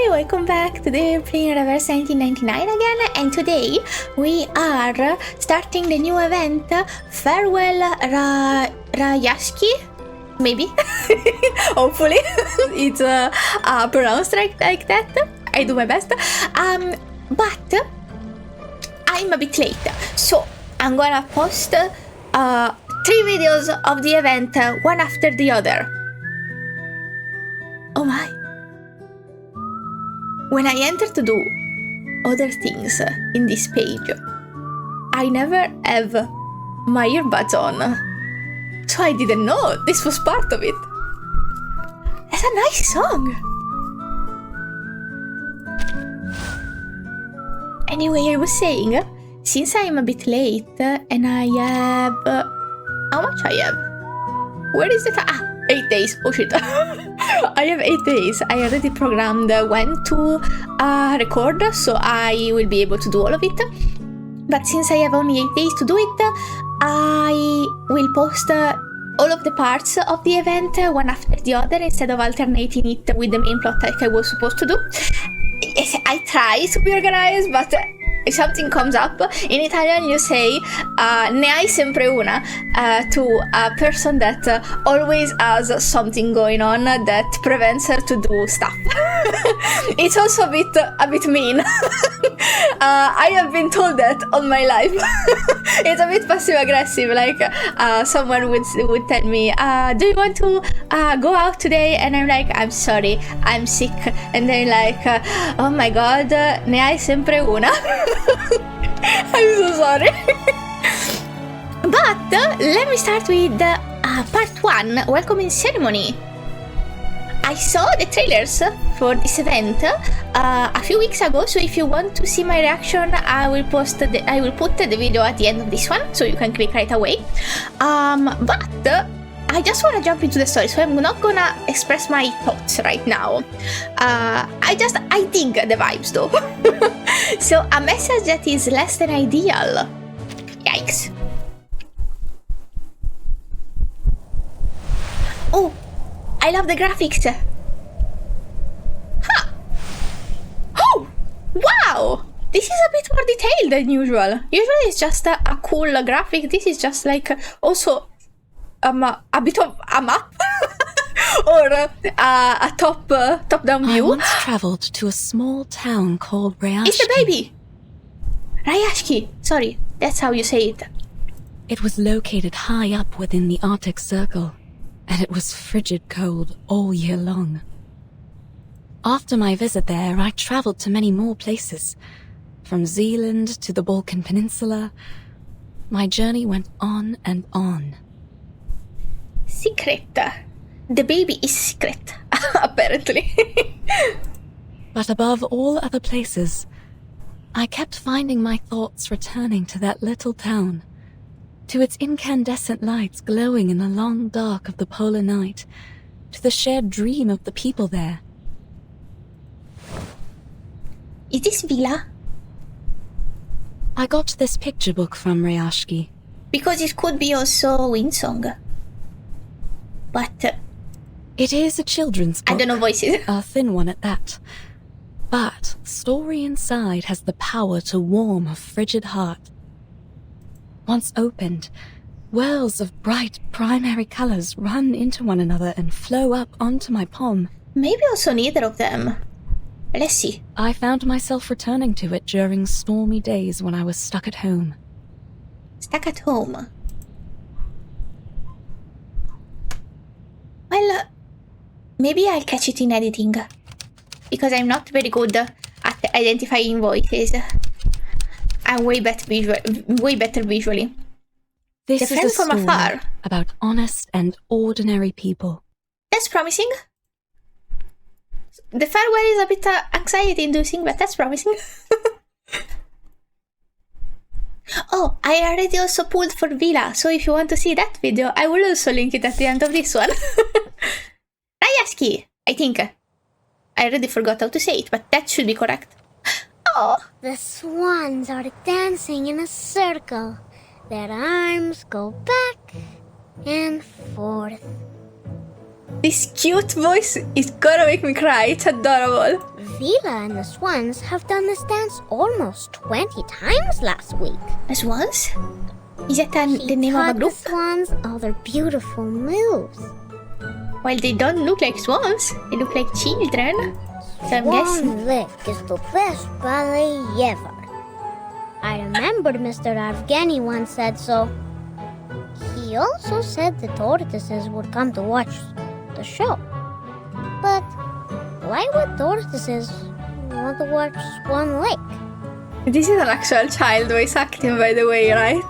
Hey, welcome back. Today we're playing Reverse 1999 again, and today we are starting the new event, Farewell Rayashki? Maybe? Hopefully it's pronounced like that. I do my best. But I'm a bit late, so I'm gonna post 3 videos of the event, one after the other. Oh my. When I enter to do other things in this page, I never have my earbuds on, so I didn't know this was part of it. It's a nice song. Anyway, I was saying, since I'm a bit late and I have... how much I have? Where is it? 8 days. Oh shit. I have 8 days. I already programmed when to record, so I will be able to do all of it. But since I have only 8 days to do it, I will post all of the parts of the event one after the other instead of alternating it with the main plot like I was supposed to do. I try to be organized, but if something comes up, in Italian you say ne hai sempre una to a person that always has something going on that prevents her to do stuff. It's also a bit mean. I have been told that all my life. It's a bit passive aggressive, like someone would tell me, do you want to go out today? And I'm like, I'm sorry, I'm sick. And they're like, oh my god, ne hai sempre una. I'm so sorry. But let me start with part 1, Welcome in Ceremony. I saw the trailers for this event a few weeks ago, so if you want to see my reaction, I will put the video at the end of this one, so you can click right away. But I just want to jump into the story, so I'm not gonna express my thoughts right now. I dig the vibes though. So a message that is less than ideal. Yikes. Oh, I love the graphics. Huh. Oh, wow. This is a bit more detailed than usual. Usually it's just a cool graphic. This is just like also a bit of a map or a top-down view. I once travelled to a small town called Rayashki. It's the baby! Rayashki. Sorry, that's how you say it. It was located high up within the Arctic Circle, and it was frigid cold all year long. After my visit there, I travelled to many more places. From Zealand to the Balkan Peninsula, my journey went on and on. Secret. The baby is secret, apparently. But above all other places, I kept finding my thoughts returning to that little town, to its incandescent lights glowing in the long dark of the polar night, to the shared dream of the people there. Is this Villa? I got this picture book from Rayashki. Because it could be also Windsong. But... it is a children's book. I don't know voices. A thin one at that. But the story inside has the power to warm a frigid heart. Once opened, whirls of bright primary colors run into one another and flow up onto my palm. Maybe also neither of them. Let's see. I found myself returning to it during stormy days when I was stuck at home. Stuck at home. Well, maybe I'll catch it in editing, because I'm not very good at identifying voices. I'm way better visually. This The is a friend from story afar. about honest and ordinary people. That's promising. The farewell is a bit anxiety-inducing, but that's promising. Oh, I already also pulled for Villa, so if you want to see that video, I will also link it at the end of this one. Rayashki, I think. I already forgot how to say it, but that should be correct. Oh! The swans are dancing in a circle. Their arms go back and forth. This cute voice is gonna make me cry. It's adorable. Vila and the swans have done this dance almost 20 times last week. The swans? Is that the name of a Taught the group? swans all their beautiful moves. Well, they don't look like swans. They look like children. So I'm guessing. Swan Lake is the best ballet ever. I remembered Mr. Avgani once said so. He also said the tortoises would come to watch the show. But why would tortoises want to watch Swan Lake? This is an actual child voice acting, by the way, right?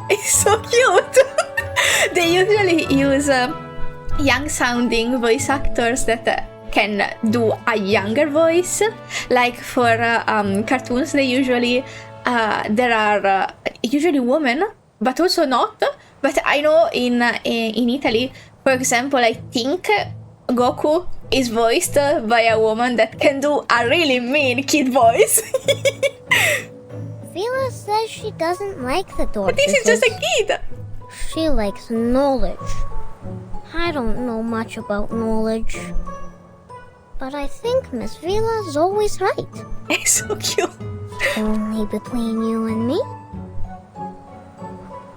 It's so cute. They usually use young-sounding voice actors that can do a younger voice. Like for cartoons, they usually there are usually women, but also not. But I know in Italy, for example, I think Goku is voiced by a woman that can do a really mean kid voice. Vila says she doesn't like the But tortoises. this is just a kid. She likes knowledge. I don't know much about knowledge. But I think Miss Vila's always right. It's so cute. Only between you and me,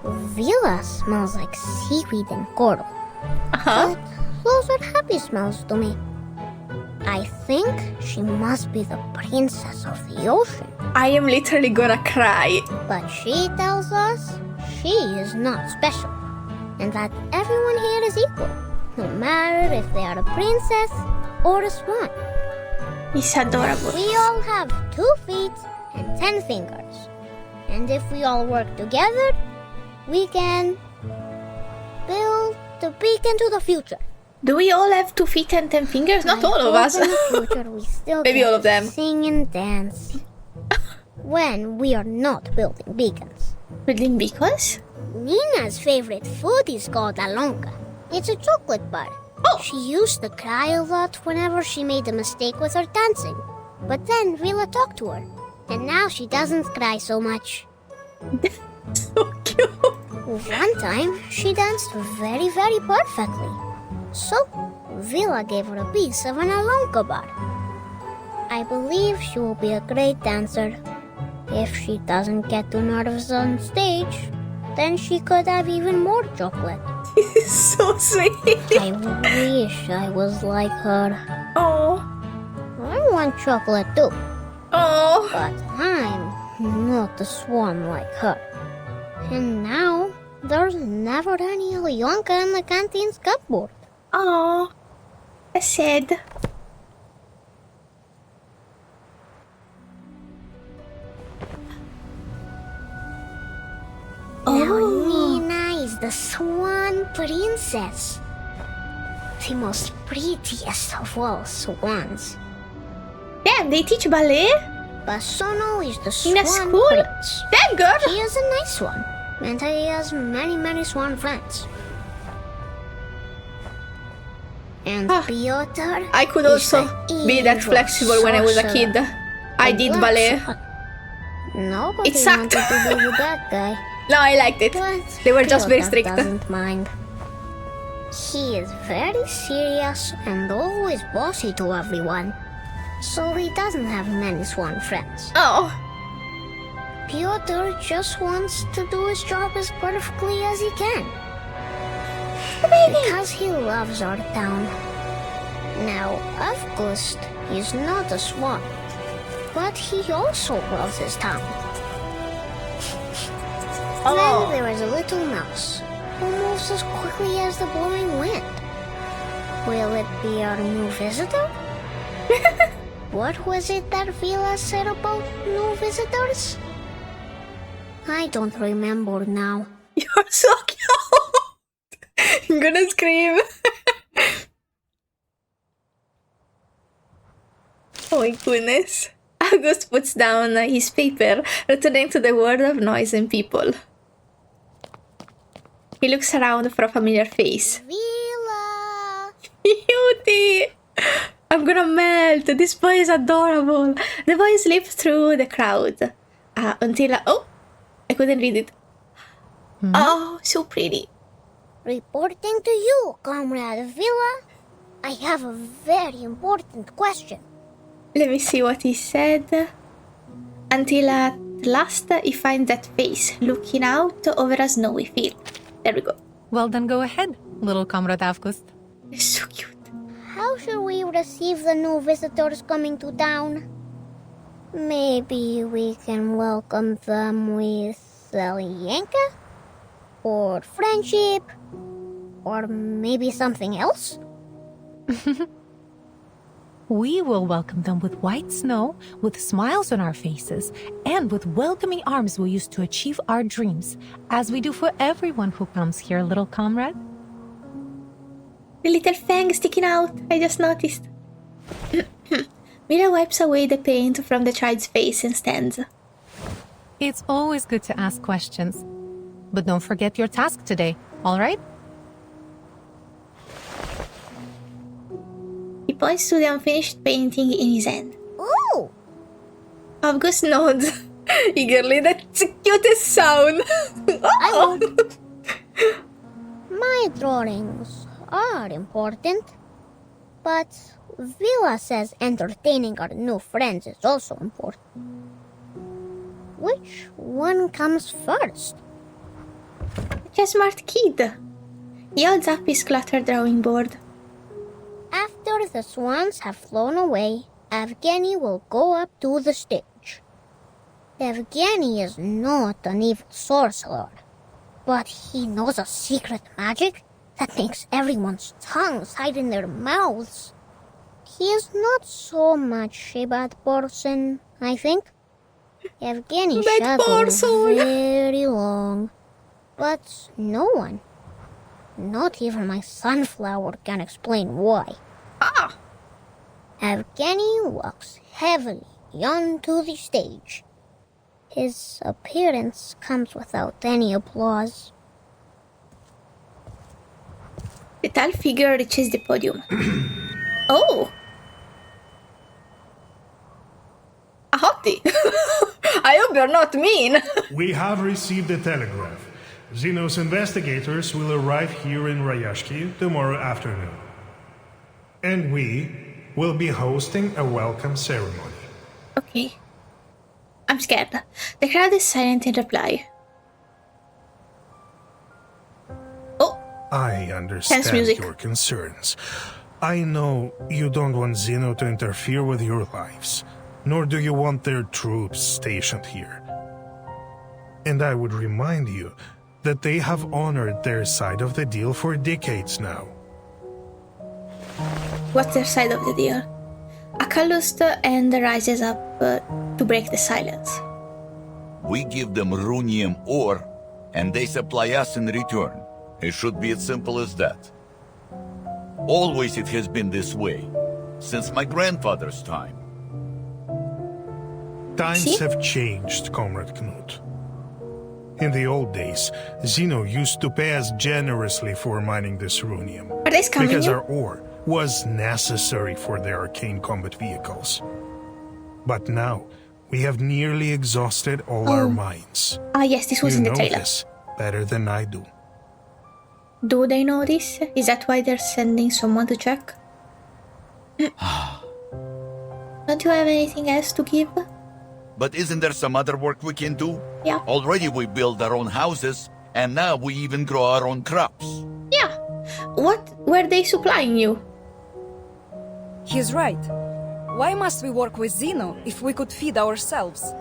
Vila smells like seaweed and coral. Uh-huh. But those are happy smells to me. I think she must be the princess of the ocean. I am literally gonna cry. But she tells us she is not special, and that everyone here is equal, no matter if they are a princess or a swan. It's adorable. We all have 2 feet and 10 fingers. And if we all work together, we can build the beacon to the future. Do we all have 2 feet and 10 fingers? Not all of I us. hope in the future we still Maybe get all of to them. sing and dance. When we are not building beacons. Building beacons? Nina's favorite food is called alonka. It's a chocolate bar. Oh. She used to cry a lot whenever she made a mistake with her dancing. But then Vila talked to her, and now she doesn't cry so much. So cute. One time, she danced very, very perfectly. So, Vila gave her a piece of an alonka bar. I believe she will be a great dancer. If she doesn't get too nervous on stage, then she could have even more chocolate. This is so sweet. I wish I was like her. Oh. I want chocolate too, Oh. but I'm not a swan like her. And now, there's never any Alyonka in the canteen's cupboard. Oh. That's sad. Now Nina is the swan princess. The most prettiest of all swans. Damn, they teach ballet? Basono is the In swan a school? prince. Damn, girl. He is a nice one, and he has many, many swan friends. And Ah. Pyotr I could is also the be that evil flexible when I was a sorcerer. kid. I did Black ballet. swan. Nobody It sucked. wanted to be with that guy. No, I liked it. But They were just very Pyotr strict. doesn't mind. He is very serious and always bossy to everyone, so he doesn't have many swan friends. Oh. Pyotr just wants to do his job as perfectly as he can. Because he loves our town. Now, Avgust is not a swan, but he also loves his town. Oh. Then there is a little mouse who moves as quickly as the blowing wind. Will it be our new visitor? What was it that Vila said about new visitors? I don't remember now. You're so cute. I'm gonna scream. Oh my goodness. August puts down his paper, returning to the world of noise and people. He looks around for a familiar face. Vila! Cutie! I'm gonna melt. This boy is adorable. The boy slips through the crowd until... oh! I couldn't read it. Oh, so pretty. Reporting to you, Comrade Vila. I have a very important question. Let me see what he said. Until at last he finds that face looking out over a snowy field. There we go. Well, then go ahead, little comrade Avgust. It's so cute. How should we receive the new visitors coming to town? Maybe we can welcome them with Yanka? Or friendship? Or maybe something else? We will welcome them with white snow, with smiles on our faces, and with welcoming arms we use to achieve our dreams, as we do for everyone who comes here, little comrade. The little fang sticking out, I just noticed. Mira wipes away the paint from the child's face and stands. It's always good to ask questions. But don't forget your task today, all right? He points to the unfinished painting in his hand. Ooh! Avgust nods eagerly. That's the cutest sound. I won't. My drawings are important, but Villa says entertaining our new friends is also important. Which one comes first? Such a smart kid. He holds up his cluttered drawing board. After the swans have flown away, Evgeny will go up to the stage. Evgeny is not an evil sorcerer, but he knows a secret magic that makes everyone's tongues hide in their mouths. He is not so much a bad person, I think. Evgeny's Bad shadow is person. very long, but no one, not even my sunflower, can explain why. Ah! Evgeny walks heavily onto the stage. His appearance comes without any applause. The tall figure reaches the podium. Oh! A hottie! I hope you're not mean! We have received a telegraph. Xenos investigators will arrive here in Rayashki tomorrow afternoon. And we will be hosting a welcome ceremony. Okay. I'm scared. The crowd is silent in reply. Oh! I understand music. your concerns. I know you don't want Xeno to interfere with your lives, nor do you want their troops stationed here. And I would remind you that they have honored their side of the deal for decades now. What's their side of the deal? Acallust and rises up to break the silence. We give them runium ore, and they supply us in return. It should be as simple as that. Always it has been this way, since my grandfather's time. Times See? have changed, Comrade Knut. In the old days, Xeno used to pay us generously for mining this runium, Are they scamming because you? our ore was necessary for their arcane combat vehicles. But now, we have nearly exhausted all our mines. Ah yes, this was You in the know trailer. this better than I do. Do they know this? Is that why they're sending someone to check? Don't you have anything else to give? But isn't there some other work we can do? Yeah. Already we build our own houses, and now we even grow our own crops. Yeah. What were they supplying you? He's right. Why must we work with Zeno if we could feed ourselves?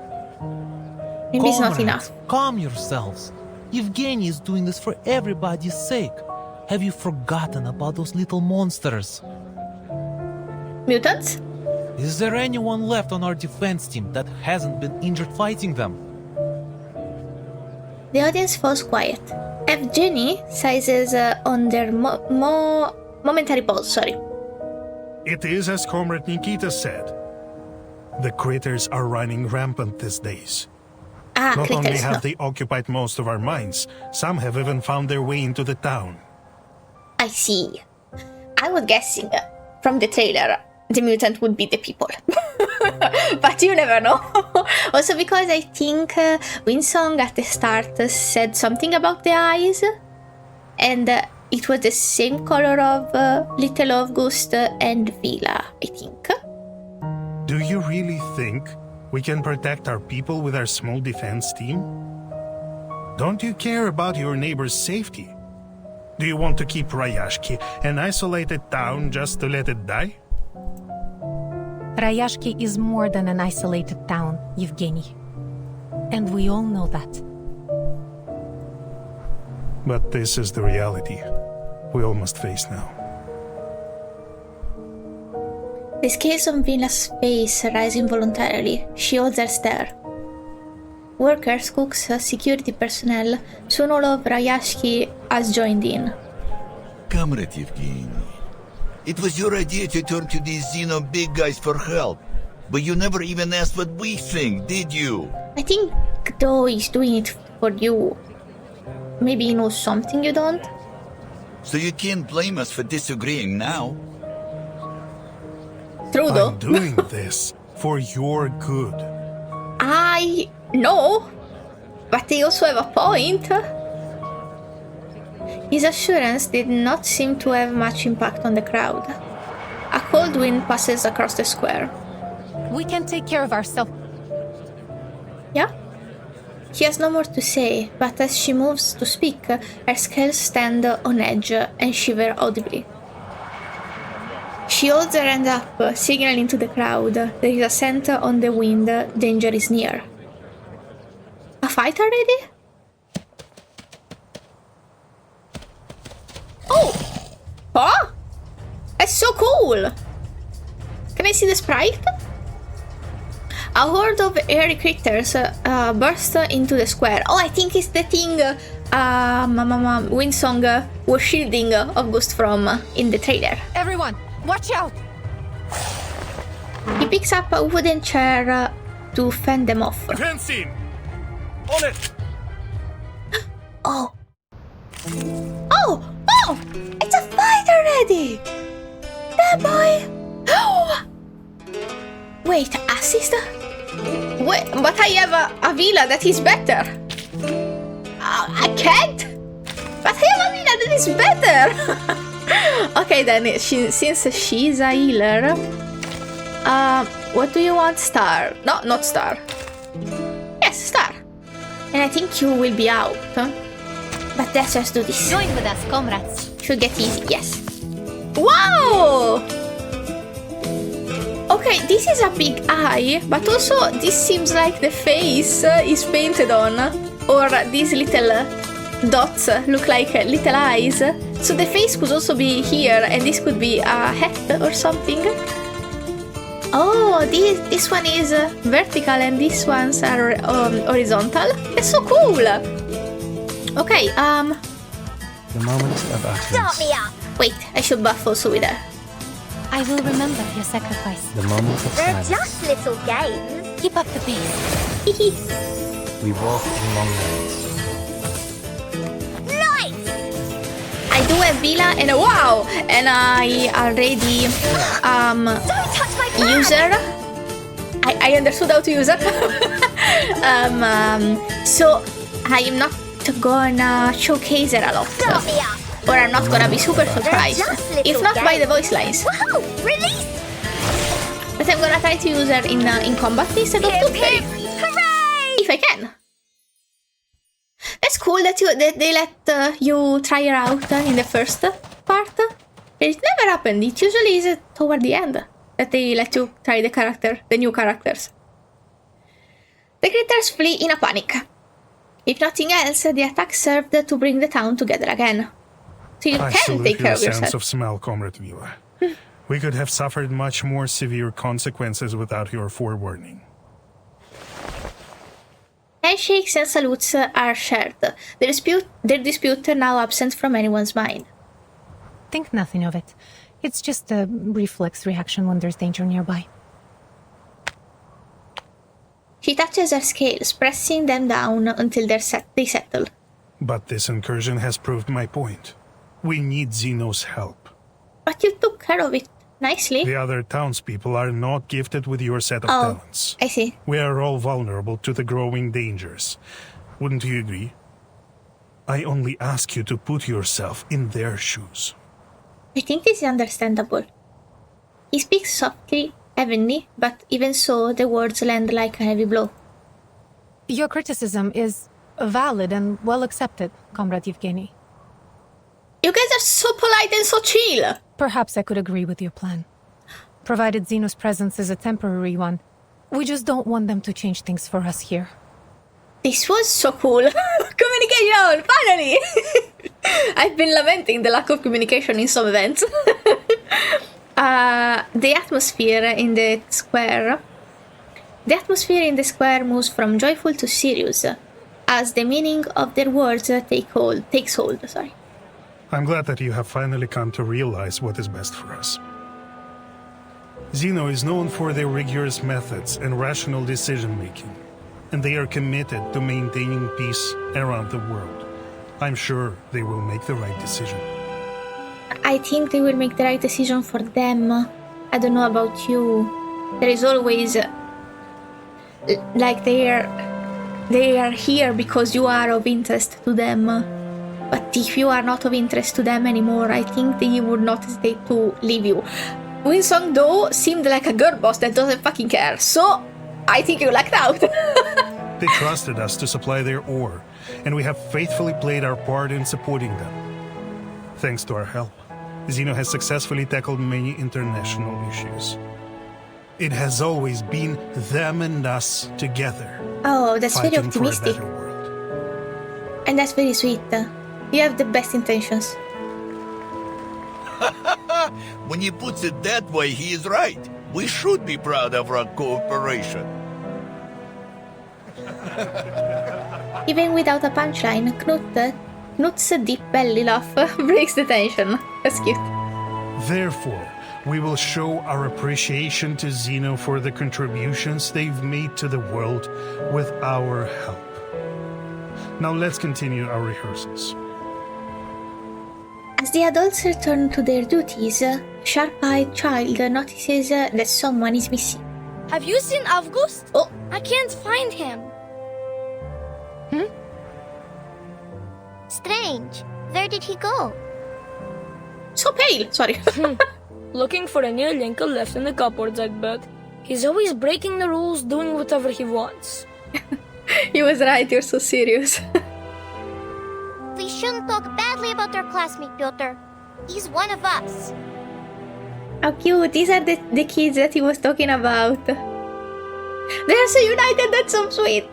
Maybe it's not Comrades, enough. calm yourselves. Evgeny is doing this for everybody's sake. Have you forgotten about those little monsters? Mutants? Is there anyone left on our defense team that hasn't been injured fighting them? The audience falls quiet. Evgeny sizes on their momentary pause, sorry. It is as Comrade Nikita said. The critters are running rampant these days. Ah, Not only critters. have No. they occupied most of our mines, some have even found their way into the town. I see. I was guessing from the trailer the mutant would be the people. But you never know. Also because I think Windsong at the start said something about the eyes. And it was the same color of Little Avgust and Villa, I think. Do you really think we can protect our people with our small defense team? Don't you care about your neighbor's safety? Do you want to keep Rayashki an isolated town just to let it die? Rayashki is more than an isolated town, Yevgeny. And we all know that. But this is the reality we all must face now. The scales on Villa's face rise involuntarily. She holds her stare. Workers, cooks, security personnel, soon all of Rayashki has joined in. Comrade Evgeny, it was your idea to turn to these Xeno big guys for help. But you never even asked what we think, did you? I think though he's doing it for you. Maybe he knows something you don't? So you can't blame us for disagreeing now. True though. I'm doing this for your good. I know, but they also have a point. His assurance did not seem to have much impact on the crowd. A cold wind passes across the square. We can take care of ourselves. Yeah? He has no more to say, but as she moves to speak, her scales stand on edge and shiver audibly. She holds her hand up, signaling to the crowd. There is a scent on the wind, danger is near. A fight already? Oh! Huh? That's so cool! Can I see the sprite? A horde of hairy critters burst into the square. Oh, I think it's the thing Windsong was shielding Avgust from in the trailer. Everyone, watch out! He picks up a wooden chair to fend them off. Defense team! On it! Oh. Oh! Oh! It's a fight already! That boy! Wait, assist? Wait, but I have a villa that is better. I can't? But I have a villa that is better! Okay then, since she's a healer... what do you want? Star? No, not star. Yes, star. And I think you will be out. But let's just do this. Join with us, comrades. Should get easy, yes. Wow! Okay, this is a big eye, but also this seems like the face is painted on. Or these little dots look like little eyes. So the face could also be here, and this could be a hat or something. Oh, this one is vertical and these ones are horizontal. That's so cool! Okay, The moment of Start utterance. me up. wait, I should buff also with her. I will remember your sacrifice. The moment of They're silence. just little games. Keep up the pace. Hihi. We walk in long nights. Nice! I do have Villa and a wow! And I already Don't touch my flag! use her. I understood how to use her. So I am not gonna showcase her a lot. Start me up. Or I'm not gonna be super surprised. just little If not by the games. voice lines. Whoa! Release! But I'm gonna try to use her in combat instead of Hip, Tutor. hip. Hooray! If I can. That's cool that they let you try her out in the first part. It never happened. It usually is toward the end that they let you try the new characters. The critters flee in a panic. If nothing else, the attack served to bring the town together again. So you I can salute take care your of sense yourself. of smell, Comrade Villa. We could have suffered much more severe consequences without your forewarning. Handshakes and salutes are shared. Their dispute are now absent from anyone's mind. Think nothing of it. It's just a reflex reaction when there's danger nearby. She touches her scales, pressing them down until they settle. But this incursion has proved my point. We need Zeno's help. But you took care of it nicely. The other townspeople are not gifted with your set of Oh. talents. I see. We are all vulnerable to the growing dangers. Wouldn't you agree? I only ask you to put yourself in their shoes. I think this is understandable. He speaks softly, evenly, but even so, the words land like a heavy blow. Your criticism is valid and well accepted, Comrade Yevgeny. You guys are so polite and so chill! Perhaps I could agree with your plan. Provided Zeno's presence is a temporary one, we just don't want them to change things for us here. This was so cool. Communication, finally! I've been lamenting the lack of communication in some events. The atmosphere in the square moves from joyful to serious, as the meaning of their words takes hold. I'm glad that you have finally come to realize what is best for us. Zeno is known for their rigorous methods and rational decision-making, and they are committed to maintaining peace around the world. I'm sure they will make the right decision. I think they will make the right decision for them. I don't know about you. There is always... like they are here because you are of interest to them. But if you are not of interest to them anymore, I think they would not hesitate to leave you. Windsong, though, seemed like a girl boss that doesn't fucking care, so I think you lucked out. They trusted us to supply their ore, and we have faithfully played our part in supporting them. Thanks to our help, Zeno has successfully tackled many international issues. It has always been them and us together. Oh, that's very fighting for a optimistic. better world. And that's very sweet. You have the best intentions. When he puts it that way, he is right. We should be proud of our cooperation. Even without a punchline, Knut's deep belly laugh breaks the tension. That's cute. Therefore, we will show our appreciation to Zeno for the contributions they've made to the world with our help. Now let's continue our rehearsals. As the adults return to their duties, a sharp-eyed child notices that someone is missing. Have you seen Avgust? Oh, I can't find him. Strange. Where did he go? so pale! Sorry. Looking for a new link left in the cupboards, I bet. He's always breaking the rules, doing whatever he wants. He was right, you're so serious. We shouldn't talk badly about our classmate, Pyotr. He's one of us. How cute, these are the kids that he was talking about. They're so united, that's so sweet.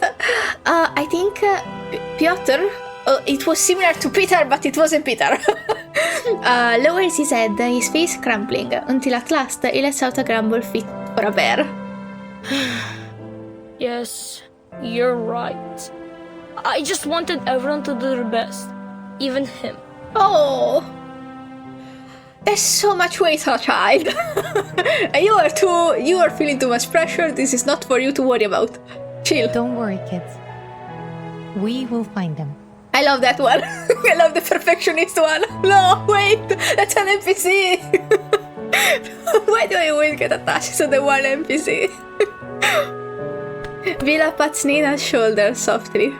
I think Pyotr, it was similar to Peter, but it wasn't Peter. Lowers his head, his face crumpling, until at last he lets out a grumble fit for a bear. Yes, you're right. I just wanted everyone to do their best. Even him. Oh, there's so much weight on a child. You are feeling too much pressure. This is not for you to worry about. Chill. Don't worry, kids. We will find them. I love that one. I love the perfectionist one. No, wait, that's an NPC. Why do I always get attached to the one NPC? Vila pats Nina's shoulder softly.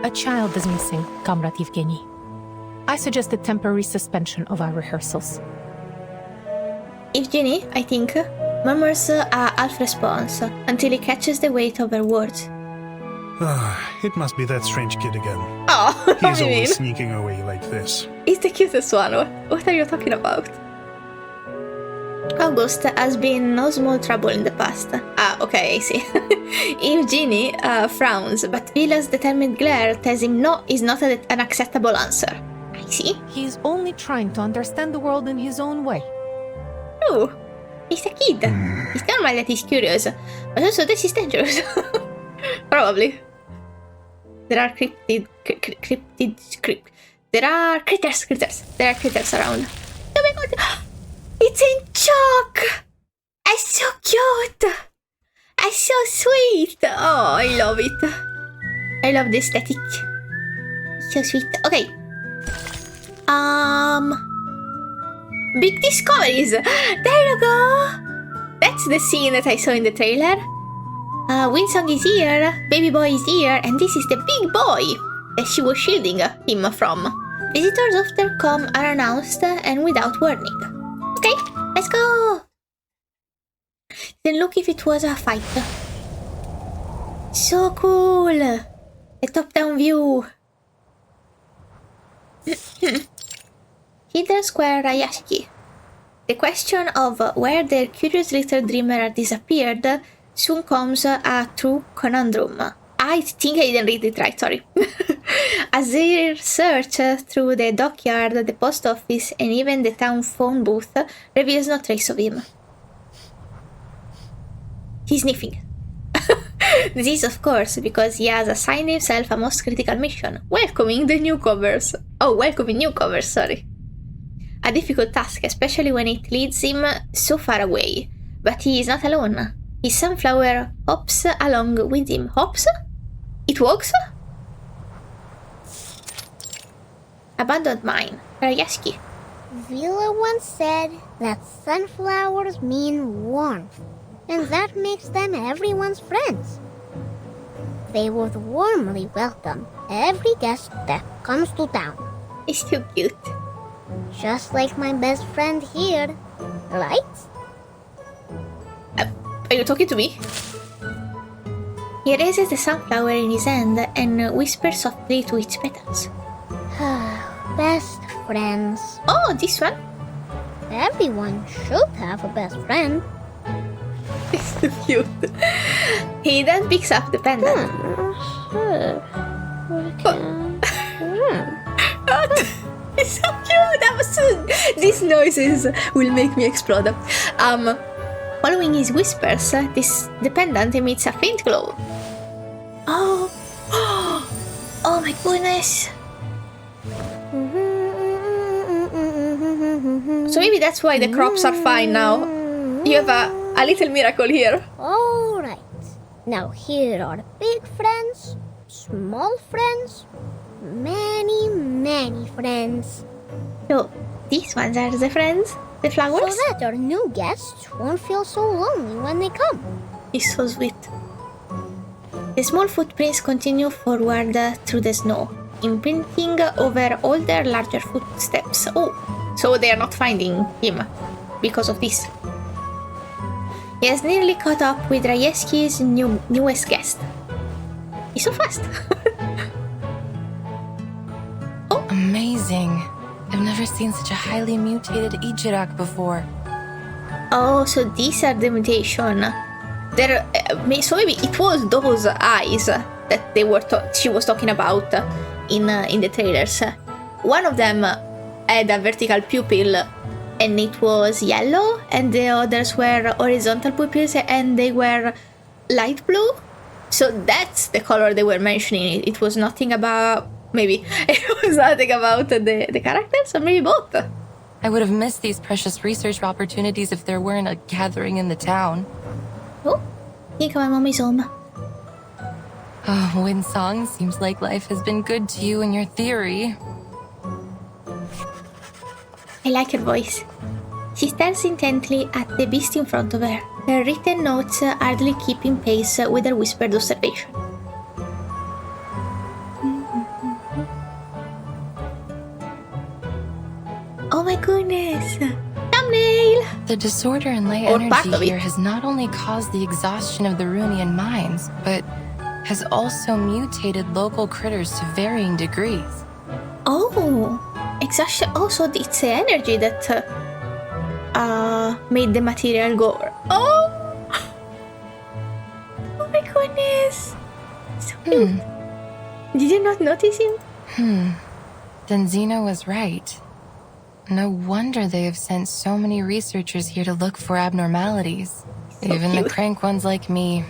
A child is missing, Comrade Yevgeny. I suggested temporary suspension of our rehearsals. Evgeny, I think, murmurs a half response until he catches the weight of her words. It must be that strange kid again. Oh, He's I mean, always sneaking away like this. he's the cutest one. What are you talking about? August has been no small trouble in the past. Ah, okay, I see. Evgeny frowns, but Vila's determined glare tells him no is not an acceptable answer. I see. He's only trying to understand the world in his own way. Oh, he's a kid. It's normal that he's curious, but also this is dangerous. Probably. There are There are critters around. Oh my god! It's in chalk! It's so cute! It's so sweet! Oh, I love it. I love the aesthetic. So sweet. Okay. Big discoveries! There you go! That's the scene that I saw in the trailer. Windsong is here, baby boy is here, and this is the big boy. that she was shielding him from. Visitors often come unannounced and without warning. Okay, let's go! Then look if it was a fight. So cool! A top-down view. Hidden Square Rayashki. The question of where their curious little dreamer disappeared soon comes a true conundrum. I think I didn't read it right, sorry. As they search through the dockyard, the post office, and even the town phone booth reveals no trace of him. He's sniffing. This is, of course, because he has assigned himself a most critical mission, welcoming newcomers, sorry. A difficult task, especially when it leads him so far away. But he is not alone. His sunflower hops along with him. Hops? It walks? Abandoned mine. Rayashki. Vila once said that sunflowers mean warmth, and that makes them everyone's friends. They would warmly welcome every guest that comes to town. It's too cute. Just like my best friend here, right? Are you talking to me? He raises the sunflower in his hand and whispers softly to its petals. Best friends. Oh, this one? Everyone should have a best friend. It's so cute. He then picks up the pendant. It's so cute! These noises will make me explode. Following his whispers, the pendant emits a faint glow. Oh! Oh my goodness! So maybe that's why the crops are fine now. You have a little miracle here. Alright. Now here are big friends, small friends, many friends. So, these ones are the friends? The flowers? So that our new guests won't feel so lonely when they come. It's so sweet. The small footprints continue forward through the snow, imprinting over all their larger footsteps. Oh, so they are not finding him because of this. He has nearly caught up with Rayashki's newest guest. He's so fast. Oh. Amazing. I've never seen such a highly mutated Qiqirn before. Oh, so these are the mutation. There, so maybe it was those eyes that they were she was talking about in the trailers. One of them had a vertical pupil and it was yellow, and the others were horizontal pupils and they were light blue. So that's the color they were mentioning. It was nothing about, maybe it was nothing about the characters, or maybe both. I would have missed these precious research opportunities if there weren't a gathering in the town. Oh, I think my mom is home. Oh, Windsong, seems like life has been good to you in your theory. I like her voice. She stares intently at the beast in front of her, her written notes hardly keeping pace with her whispered observation. Oh my goodness! Thumbnail! The disorder in lay energy here has not only caused the exhaustion of the Runian mines, but has also mutated local critters to varying degrees. Oh! Exhaustion. Also, it's the energy that made the material go. Oh! Oh my goodness! So cute. Did you not notice him? Then Zeno was right. No wonder they have sent so many researchers here to look for abnormalities. So Even cute. the crank ones like me.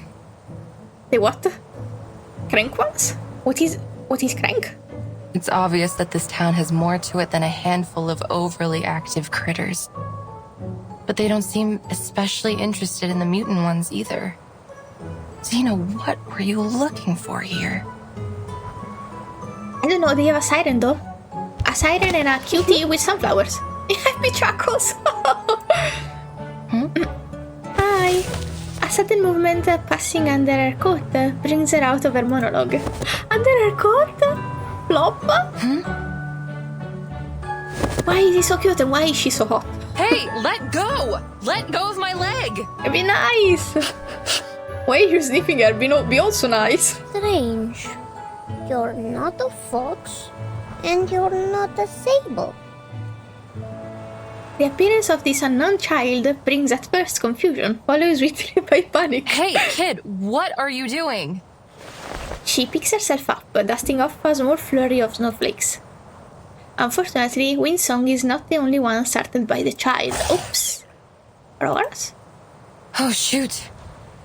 The what? Crank ones? What is crank? It's obvious that this town has more to it than a handful of overly active critters. But they don't seem especially interested in the mutant ones either. Zeno, what were you looking for here? I don't know, they have a siren though. A siren and a cutie with sunflowers. Happy chuckles. Hi. A sudden movement passing under her coat brings her out of her monologue. Under her coat? Plop. Why is he so cute and why is she so hot? Hey, let go! Let go of my leg! Be nice. Why are you sniffing her? Be also nice. Strange. You're not a fox, and you're not a sable. The appearance of this unknown child brings at first confusion, followed swiftly by panic. Hey, kid, what are you doing? She picks herself up, dusting off a small flurry of snowflakes. Unfortunately, Windsong is not the only one startled by the child. Oops. Roars? Oh, shoot.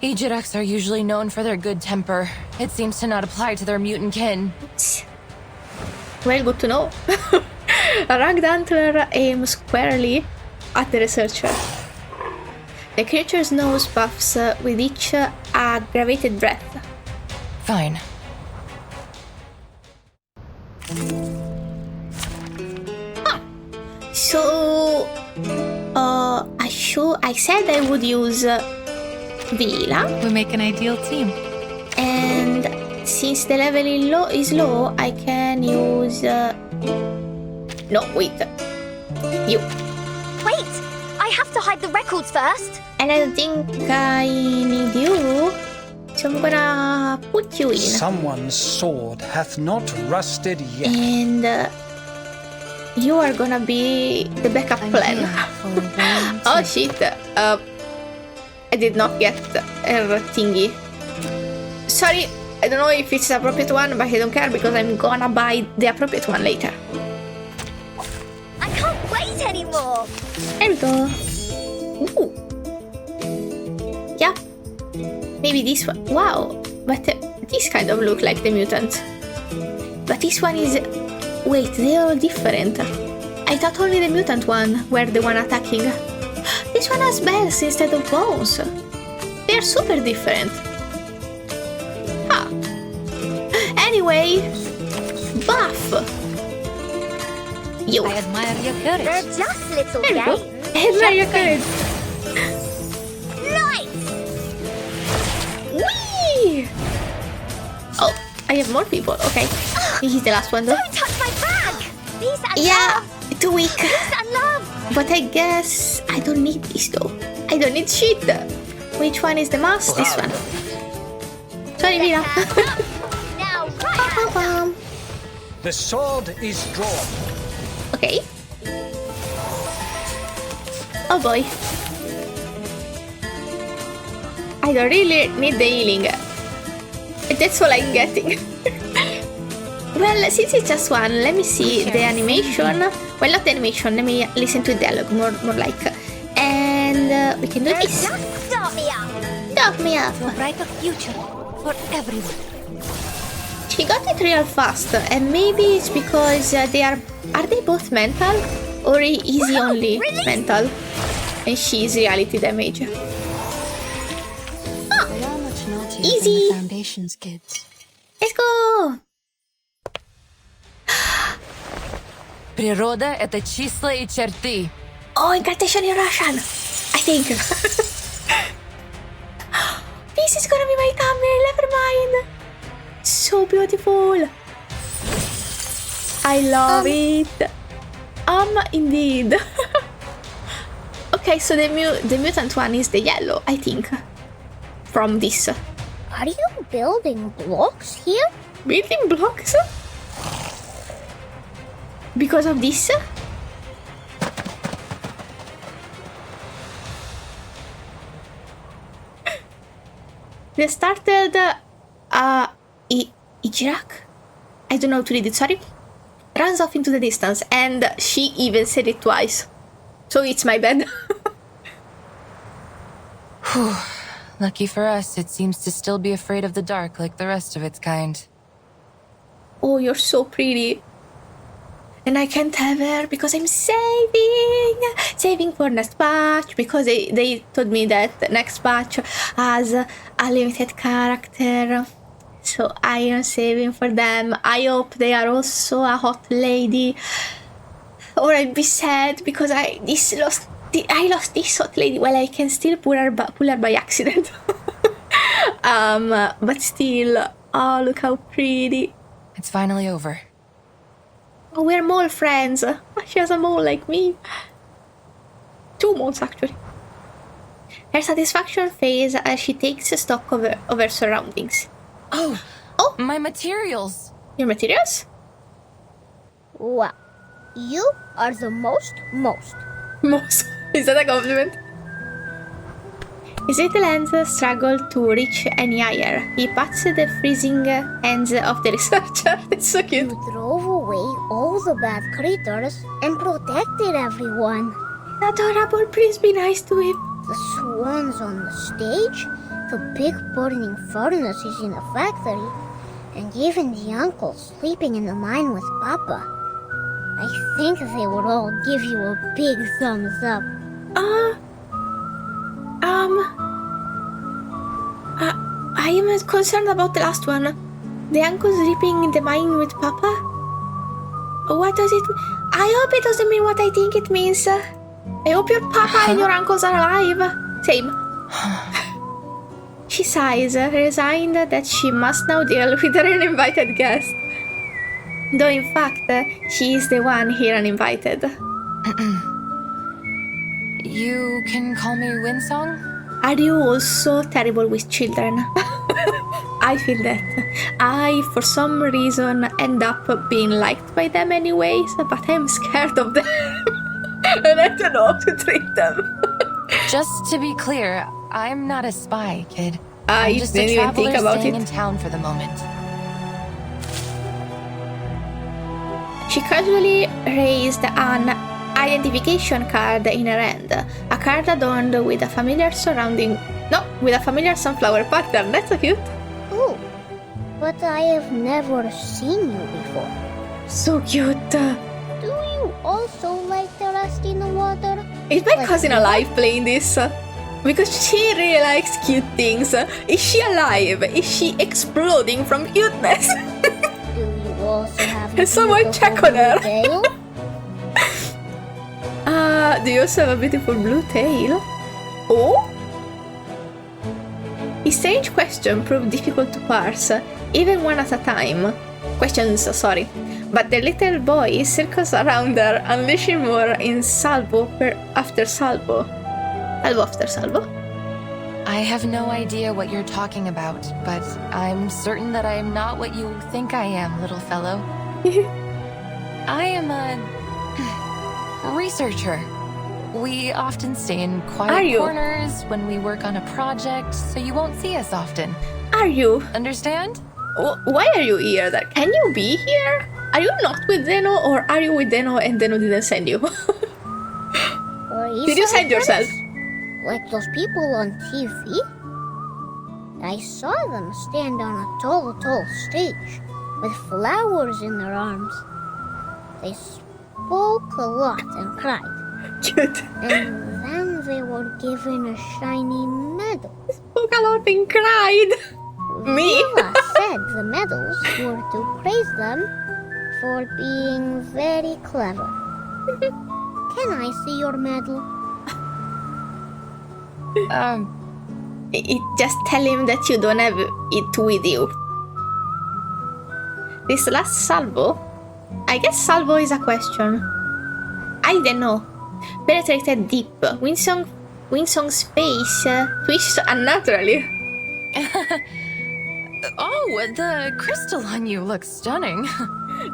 Qiqirns are usually known for their good temper. It seems to not apply to their mutant kin. Oops. Well, good to know. A ragged antler aims squarely at the researcher. The creature's nose puffs with each aggravated breath. Fine. So, I said I would use Vila, We make an ideal team. and since the level is low, I can use. No, wait. You. Wait! I have to hide the records first. And I don't think I need you, so I'm gonna put you in. Someone's sword hath not rusted yet. And you are gonna be the backup plan. Oh shit! I did not get her thingy. Sorry, I don't know if it's the appropriate one, but I don't care because I'm gonna buy the appropriate one later. I can't wait anymore. There we go. Ooh. Yeah. Maybe this one. Wow. But this kind of look like the mutant. But this one is... Wait, they're all different. I thought only the mutant one were the one attacking. This one has bells instead of bones. They're super different. Huh. Anyway, buff. You. I admire your courage. They're just little There we go. games. I admire your courage. Nice! Whee! Oh, I have more people. Okay. He's the last one though. Don't touch my bag! Peace and Yeah, love! too weak. Peace and love! But I guess I don't need this though. I don't need shit. Which one is the mouse? This one. Sorry, Mira. Now, right! The sword is drawn. Okay. Oh boy. I don't really need the healing. That's all I'm getting. Well, since it's just one, let me see the animation. Well, not the animation, let me listen to the dialogue, more like. And we can do this. Just start me up! Stop me up. To a brighter future for everyone. She got it real fast, and maybe it's because they are they both mental? Or is he only mental? And she is reality damage. Easy. Foundations, kids. Let's go! Природа — это числа и черты. Oh, incantation in Russian! I think. This is gonna be my thumbnail, never mind. So beautiful. I love it. Indeed. Okay, so the mutant one is the yellow, I think. From this. Are you building blocks here? Building blocks? Because of this? The started Qiqirns? I don't know how to read it, sorry. Runs off into the distance, and she even said it twice. So it's my bad. Lucky for us, it seems to still be afraid of the dark like the rest of its kind. Oh, you're so pretty. And I can't have her because I'm saving for next patch, because they told me that the next patch has a limited character. So I am saving for them. I hope they are also a hot lady. Or I'd be sad because I lost this hot lady. Well, I can still pull her by accident. But still, oh, look how pretty. It's finally over. Oh, we're mole friends. She has a mole like me. 2 moles, actually. Her satisfaction fades as she takes stock of her surroundings. Oh, Oh, my materials. your materials? Wow. You are the most. Most. Is that a compliment? His little hands struggle to reach any higher. He pats the freezing hands of the researcher. It's so cute. You drove away all the bad critters and protected everyone. Adorable, please be nice to him. The swans on the stage, the big burning furnaces in the factory, and even the uncle sleeping in the mine with Papa. I think they would all give you a big thumbs up. I am concerned about the last one. The uncle sleeping in the mine with Papa? What does it mean? I hope it doesn't mean what I think it means. I hope your Papa and your uncles are alive. Same. She sighs, resigned that she must now deal with her uninvited guest. Though in fact, she is the one here uninvited. You can call me Windsong? Are you also terrible with children? I feel that. I, for some reason, end up being liked by them anyways, but I'm scared of them. And I don't know how to treat them. Just to be clear, I'm not a spy, kid. I I'm just didn't a even traveler think about staying it. in town for the moment. She casually raised an identification card in her hand, a card adorned with a familiar sunflower pattern. That's so cute. Oh, but I have never seen you before. So cute. Do you also like to rest in the water? Is my Like cousin me? alive playing this? Because she really likes cute things. Is she alive? Is she exploding from cuteness? Do you also have Can someone beautiful check on her? blue tail? Do you also have a beautiful blue tail? Oh? His strange question proved difficult to parse, even one at a time. Questions. But the little boy circles around her, unleashing more in salvo after salvo. Salvo after salvo? I have no idea what you're talking about, but I'm certain that I am not what you think I am, little fellow. I am a researcher. We often stay in quiet corners when we work on a project, so you won't see us often. Are you? Understand? Why are you here? Can you be here? Are you not with Zeno, or are you with Zeno and Zeno didn't send you? Did you send yourself? Like those people on TV? I saw them stand on a tall stage with flowers in their arms. They spoke a lot and cried. Cute. And then they were given a shiny medal. Spoke a lot and cried. Me? Vila said the medals were to praise them for being very clever. Can I see your medal? Just tell him that you don't have it with you. This last salvo? I guess salvo is a question. I don't know. Penetrated deep. Windsong's face twitched unnaturally. Oh, the crystal on you looks stunning.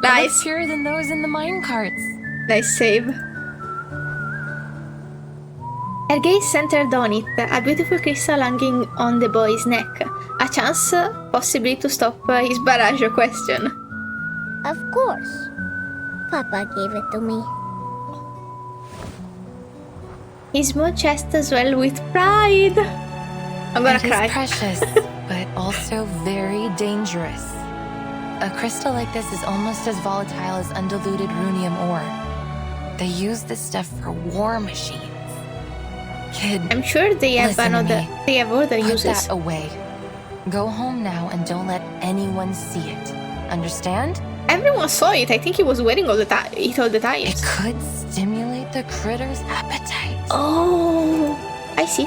Nice. It looks purer than those in the mine carts. Nice save. Her gaze centered on it, a beautiful crystal hanging on the boy's neck. A chance, possibly, to stop his barrage question. Of course. Papa gave it to me. His smooth chest swelled with pride. I'm gonna cry. It is precious, but also very dangerous. A crystal like this is almost as volatile as undiluted runium ore. They use this stuff for war machines. Kid, I'm sure they have listen to me. They have other Put uses. that away. Go home now and don't let anyone see it. Understand? Everyone saw it. I think he was wearing all the time. It all the time. It could stimulate the critter's appetite. Oh, I see.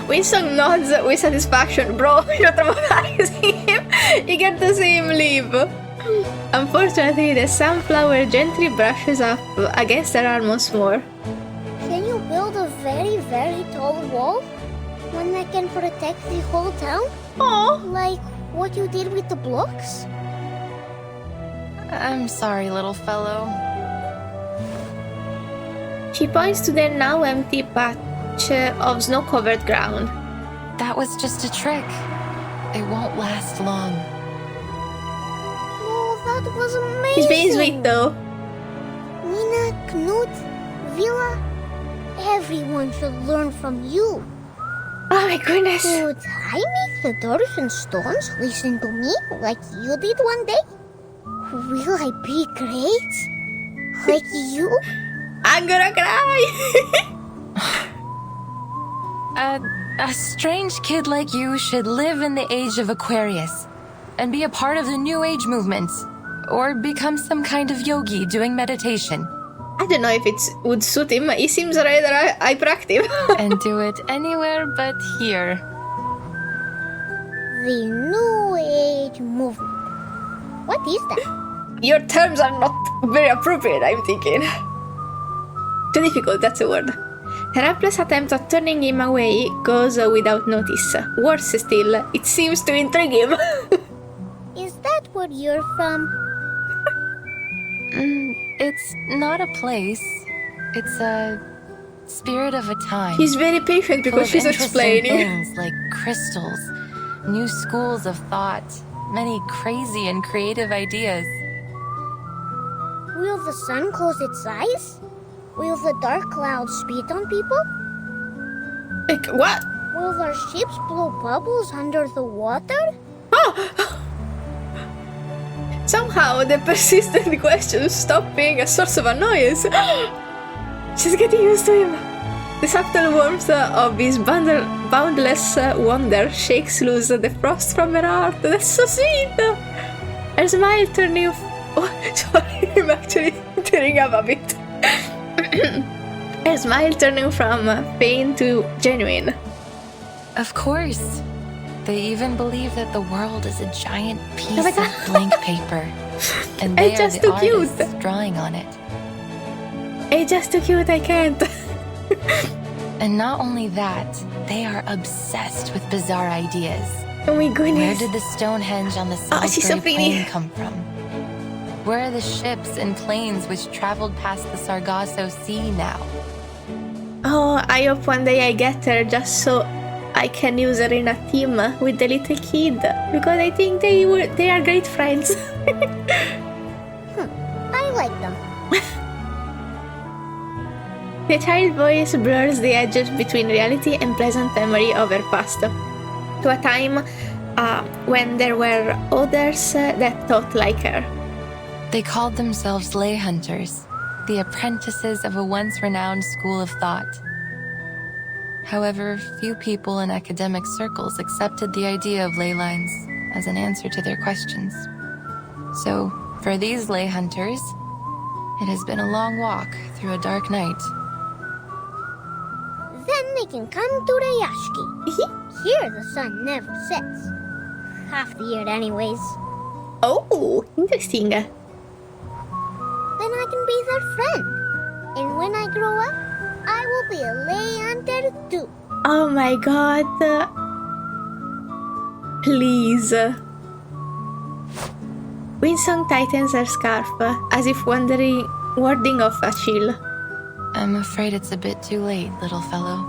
Windsong nods with satisfaction. Bro, you're traumatizing him. You get to see him leave. Unfortunately, the sunflower gently brushes up against their arm once more. Can you build a very, very tall wall? One that can protect the whole town? Oh, like what you did with the blocks? I'm sorry, little fellow. She points to the now empty patch of snow-covered ground. That was just a trick. It won't last long. Oh, that was amazing! He's being sweet though. Nina, Knut, Vila, everyone should learn from you. Oh my goodness. Could I make the doors and stones listen to me like you did one day? Will I be great? Like you? I'm gonna cry! A strange kid like you should live in the age of Aquarius and be a part of the New Age movement, or become some kind of yogi doing meditation. I don't know if it would suit him. He seems rather hyperactive. And do it anywhere but here. The New Age movement. What is that? Your terms are not very appropriate, I'm thinking. Too difficult, that's a word. Her helpless attempt at turning him away goes without notice. Worse still, it seems to intrigue him. Is that where you're from? It's not a place. It's a spirit of a time. She's very patient because she's explaining. Things like crystals, new schools of thought, many crazy and creative ideas. Will the sun close its eyes? Will the dark clouds spit on people? Like, what? Will their ships blow bubbles under the water? Oh! Somehow the persistent questions stop being a source of annoyance. She's getting used to him. The subtle warmth of his boundless wonder shakes loose the frost from her heart. That's so sweet! Her smile turning... Oh, sorry, I'm actually tearing up a bit. Her smile turning from feigned to genuine. Of course. They even believe that the world is a giant piece of blank paper. And they are the artists drawing on it. It's just too cute, I can't. And not only that, they are obsessed with bizarre ideas. Oh my goodness. Where did the Stonehenge on the Salisbury Plain come from? Where are the ships and planes which traveled past the Sargasso Sea now? Oh, I hope one day I get her just so I can use her in a team with the little kid, because I think they are great friends. I like them. The child voice blurs the edges between reality and pleasant memory of her past, to a time when there were others that thought like her. They called themselves lay hunters, the apprentices of a once renowned school of thought. However, few people in academic circles accepted the idea of ley lines as an answer to their questions. So, for these lay hunters, it has been a long walk through a dark night. Then they can come to Rayashki. Here the sun never sets. Half the year anyways. Oh, interesting. Then I can be their friend. And when I grow up, I will be a lay hunter too. Oh my god. Please. Windsong tightens her scarf, as if warding off a chill. I'm afraid it's a bit too late, little fellow.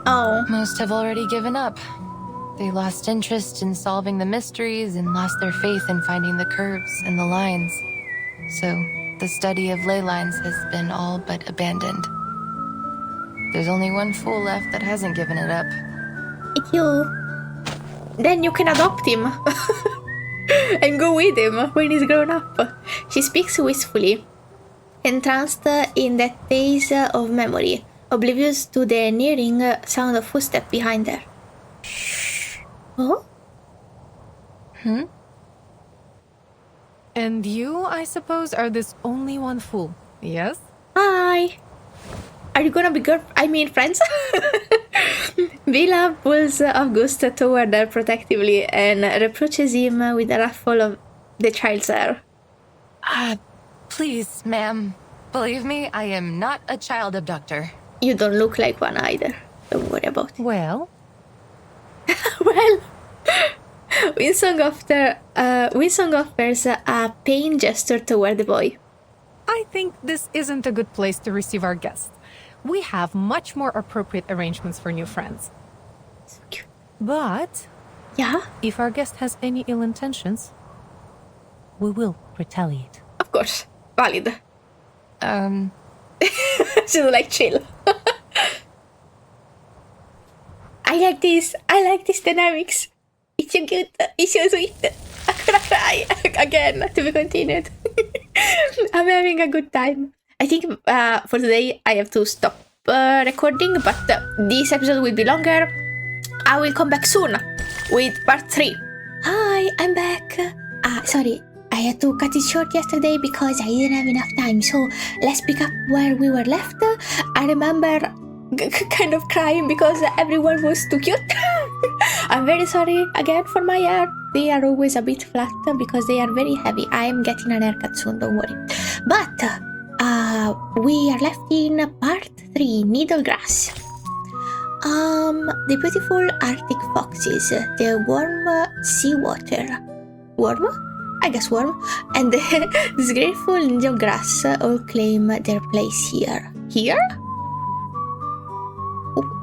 Oh. Most have already given up. They lost interest in solving the mysteries and lost their faith in finding the curves and the lines. So, the study of ley lines has been all but abandoned. There's only one fool left that hasn't given it up. Then you can adopt him. And go with him when he's grown up. She speaks wistfully, entranced in that daze of memory, oblivious to the nearing sound of footsteps behind her. Oh? And you, I suppose, are this only one fool, yes? Hi! Are you gonna be friends? Vila pulls Avgust toward her protectively and reproaches him with a ruffle of the child's hair. Please, ma'am. Believe me, I am not a child abductor. You don't look like one either. Don't worry about it. Well, Well, Windsong offers a pain gesture toward the boy. I think this isn't a good place to receive our guests. We have much more appropriate arrangements for new friends. So cute. But Yeah, if our guest has any ill intentions, we will retaliate. of course. Valid. She's like, chill. I like this dynamics. It's so cute. It's so sweet. I'm gonna cry again. To be continued. I'm having a good time. I think for today I have to stop recording, but this episode will be longer. I will come back soon with part 3. Hi, I'm back. Sorry, I had to cut it short yesterday because I didn't have enough time. So let's pick up where we were left. I remember kind of crying because everyone was too cute. I'm very sorry again for my hair. They are always a bit flat because they are very heavy. I'm getting an haircut soon, don't worry. But we are left in part 3, Needlegrass. The beautiful Arctic foxes, the warm seawater. Worm? I guess worm. And the disgraceful Needlegrass all claim their place here. Here?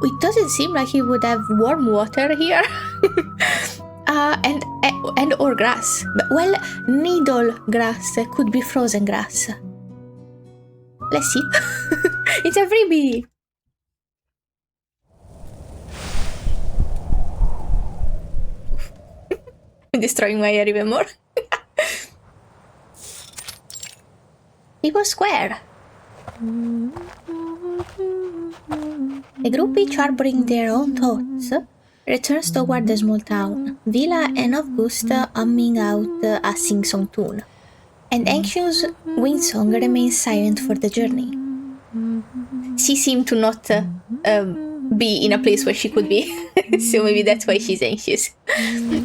It doesn't seem like he would have warm water here. and or grass. But, well, needle grass could be frozen grass. Let's see. It's a freebie. I'm destroying my hair even more. People Square. The group, each harboring their own thoughts, returns toward the small town, Vila and Avgust humming out a sing-song tune, and anxious Windsong remains silent for the journey. She seemed to not be in a place where she could be, so maybe that's why she's anxious.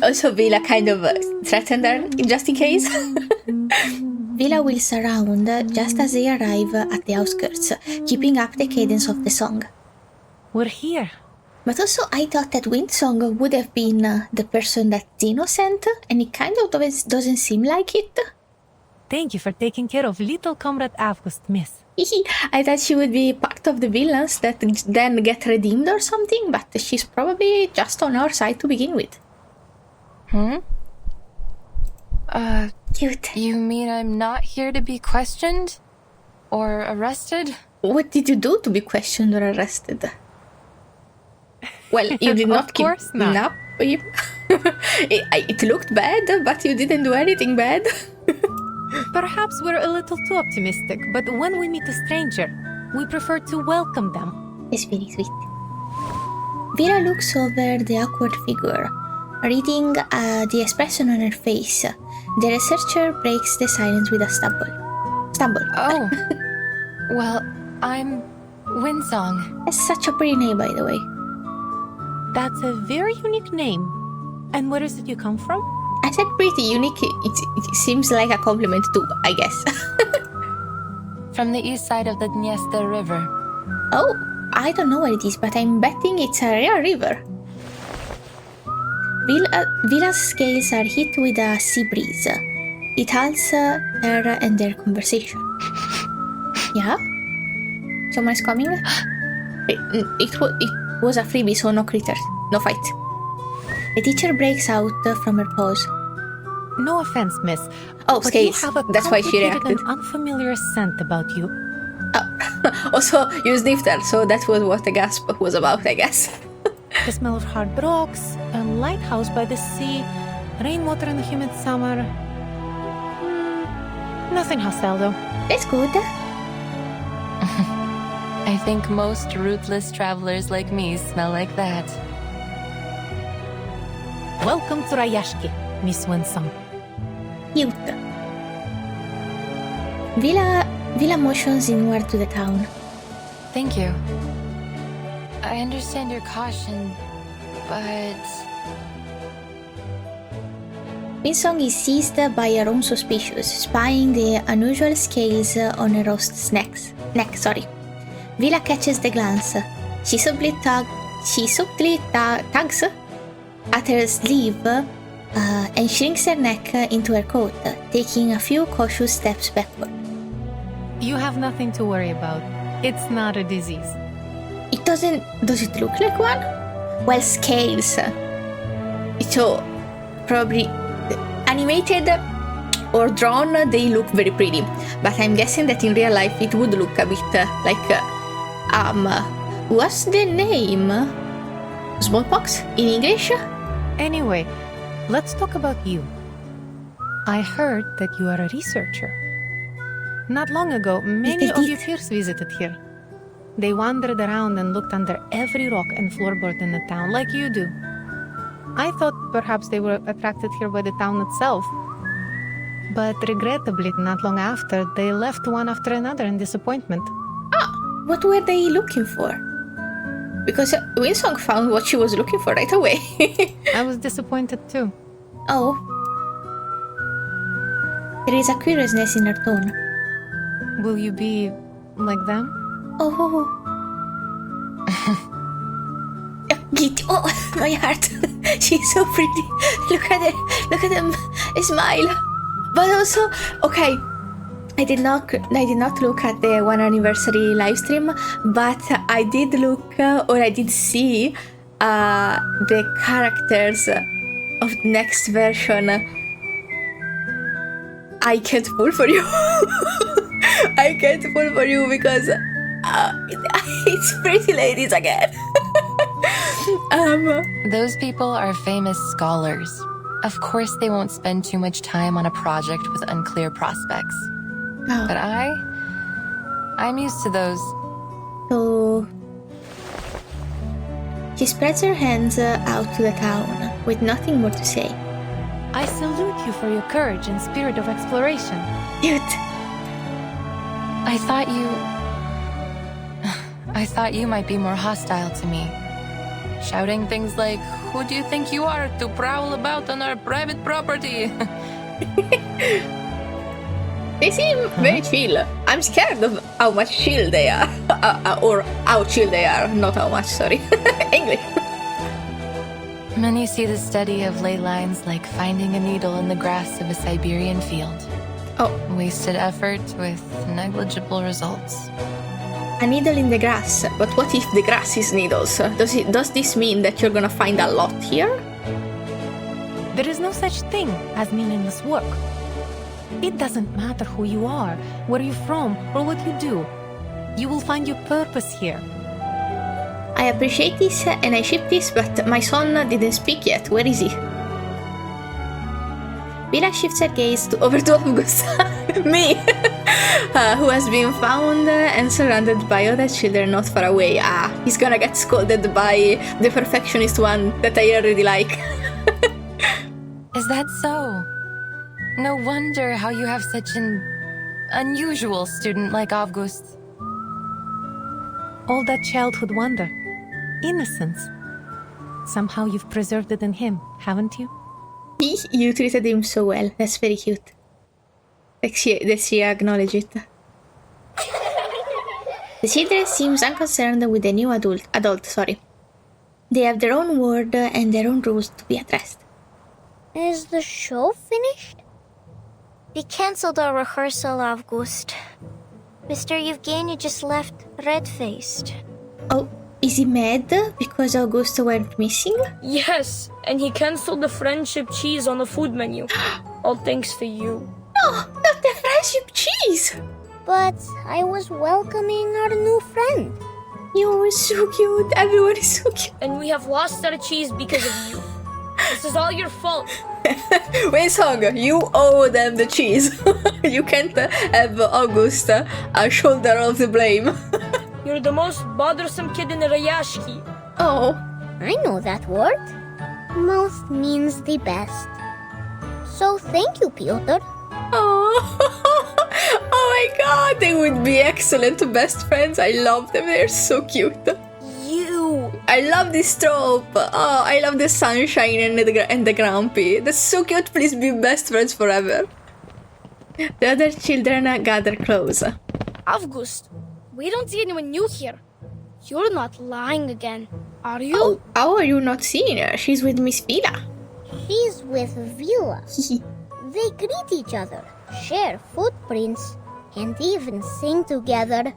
Also, Vila kind of threatened her, just in case. Vila wheels around just as they arrive at the outskirts, keeping up the cadence of the song. We're here. But also, I thought that Windsong would have been the person that Zeno sent, and it kind of doesn't seem like it. Thank you for taking care of little comrade Avgust, miss. I thought she would be part of the villains that then get redeemed or something, but she's probably just on our side to begin with. Cute. You mean I'm not here to be questioned? Or arrested? What did you do to be questioned or arrested? Well, you did not keep up. It looked bad, but you didn't do anything bad. Perhaps we're a little too optimistic, but when we meet a stranger, we prefer to welcome them. It's very sweet. Vera looks over the awkward figure, reading the expression on her face. The researcher breaks the silence with a stumble. Oh. Well, I'm Windsong. That's such a pretty name, by the way. That's a very unique name. And where is it you come from? I said pretty unique. It seems like a compliment too, I guess. From the east side of the Dniester River. Oh, I don't know what it is, but I'm betting it's a real river. Villa's scales are hit with a sea breeze. It halts her and their conversation. Yeah? Someone's coming? It was a freebie, so no critters. No fight. The teacher breaks out from her pose. No offense, miss. Oh, but scales. You have a That's why she reacted. An unfamiliar scent about you. Oh. Also, you sniffed her, so that was what the gasp was about, I guess. The smell of hard rocks, a lighthouse by the sea, rainwater in the humid summer. Nothing hostile, though. That's good. I think most ruthless travelers like me smell like that. Welcome to Rayashki, Miss Windsong. Cute. Villa motions inward to the town. Thank you. I understand your caution, but... Windsong is seized by her own suspicions, spying the unusual scales on her host's neck. Vila catches the glance. She subtly tugs at her sleeve and shrinks her neck into her coat, taking a few cautious steps backward. You have nothing to worry about. It's not a disease. It doesn't... Does it look like one? Well, scales. So, probably animated or drawn, they look very pretty. But I'm guessing that in real life it would look a bit like... what's the name? Smallpox in English? Anyway, let's talk about you. I heard that you are a researcher. Not long ago, many of your peers visited here. They wandered around and looked under every rock and floorboard in the town, like you do. I thought perhaps they were attracted here by the town itself. But regrettably, not long after, they left one after another in disappointment. What were they looking for? Because Windsong found what she was looking for right away. I was disappointed too. Oh. There is a curiousness in her tone. Will you be like them? Oh. Oh, my heart. She's so pretty. Look at her. Look at them. Smile. But also, okay. I did not look at the 1 anniversary livestream, but I did look or I did see the characters of the next version. I can't pull for you. I can't pull for you because it's pretty ladies again. Those people are famous scholars. Of course they won't spend too much time on a project with unclear prospects. Oh. But I'm used to those. So she spreads her hands out to the town with nothing more to say. I salute you for your courage and spirit of exploration. Cute. I thought you might be more hostile to me. Shouting things like, "Who do you think you are to prowl about on our private property?" They seem very chill. I'm scared of how much chill they are. Or how chill they are, not how much, sorry. English. Many see the study of ley lines like finding a needle in the grass of a Siberian field. Oh. Wasted effort with negligible results. A needle in the grass, but what if the grass is needles? Does this mean that you're gonna find a lot here? There is no such thing as meaningless work. It doesn't matter who you are, where you're from, or what you do. You will find your purpose here. I appreciate this and I ship this, but my son didn't speak yet. Where is he? Vila shifts her gaze over to Avgust, me, who has been found and surrounded by other children not far away. He's gonna get scolded by the perfectionist one that I already like. Is that so? No wonder how you have such an unusual student like Avgust. All that childhood wonder, innocence. Somehow you've preserved it in him, haven't you? You treated him so well. That's very cute. Like she acknowledged it. The children seems unconcerned with the new adult. They have their own world and their own rules to be addressed. Is the show finished? We cancelled our rehearsal, Avgust. Mr. Yevgeny just left red-faced. Oh, is he mad because August went missing? Yes, and he cancelled the friendship cheese on the food menu. All thanks to you. No, not the friendship cheese! But I was welcoming our new friend. You were so cute. Everyone is so cute. And we have lost our cheese because of you. This is all your fault. Windsong, you owe them the cheese. You can't have August shoulder all the blame. You're the most bothersome kid in the Rayashki. Oh. I know that word. Most means the best. So thank you, Pyotr. Oh, oh, my god, they would be excellent best friends. I love them. They're so cute. I love this trope. Oh, I love the sunshine and the grumpy. That's so cute. Please be best friends forever. The other children gather close. Avgust, we don't see anyone new here. You're not lying again, are you? Oh, how are you not seeing her? She's with Miss Vila. She's with Vila. They greet each other, share footprints, and even sing together.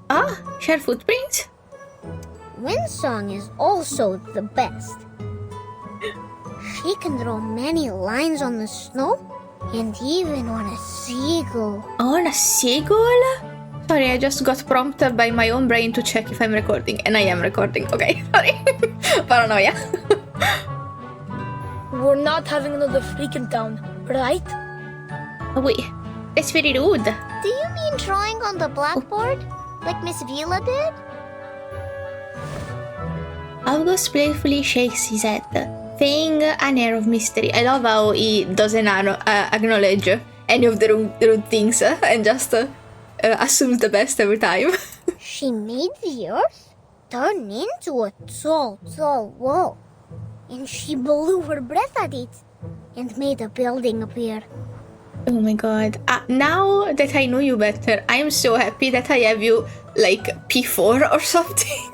Oh, share footprints? Windsong is also the best. She can draw many lines on the snow and even on a seagull. On a seagull? Sorry, I just got prompted by my own brain to check if I'm recording, and I am recording. Okay, sorry. Paranoia. We're not having another freak in town, right? Oh, wait, that's very rude. Do you mean drawing on the blackboard? Like Miss Vila did? August playfully shakes his head, feigning an air of mystery. I love how he doesn't acknowledge any of the rude things and just assumes the best every time. She made the earth turn into a tall, tall wall. And she blew her breath at it and made a building appear. Oh my god. Now that I know you better, I'm so happy that I have you like P4 or something.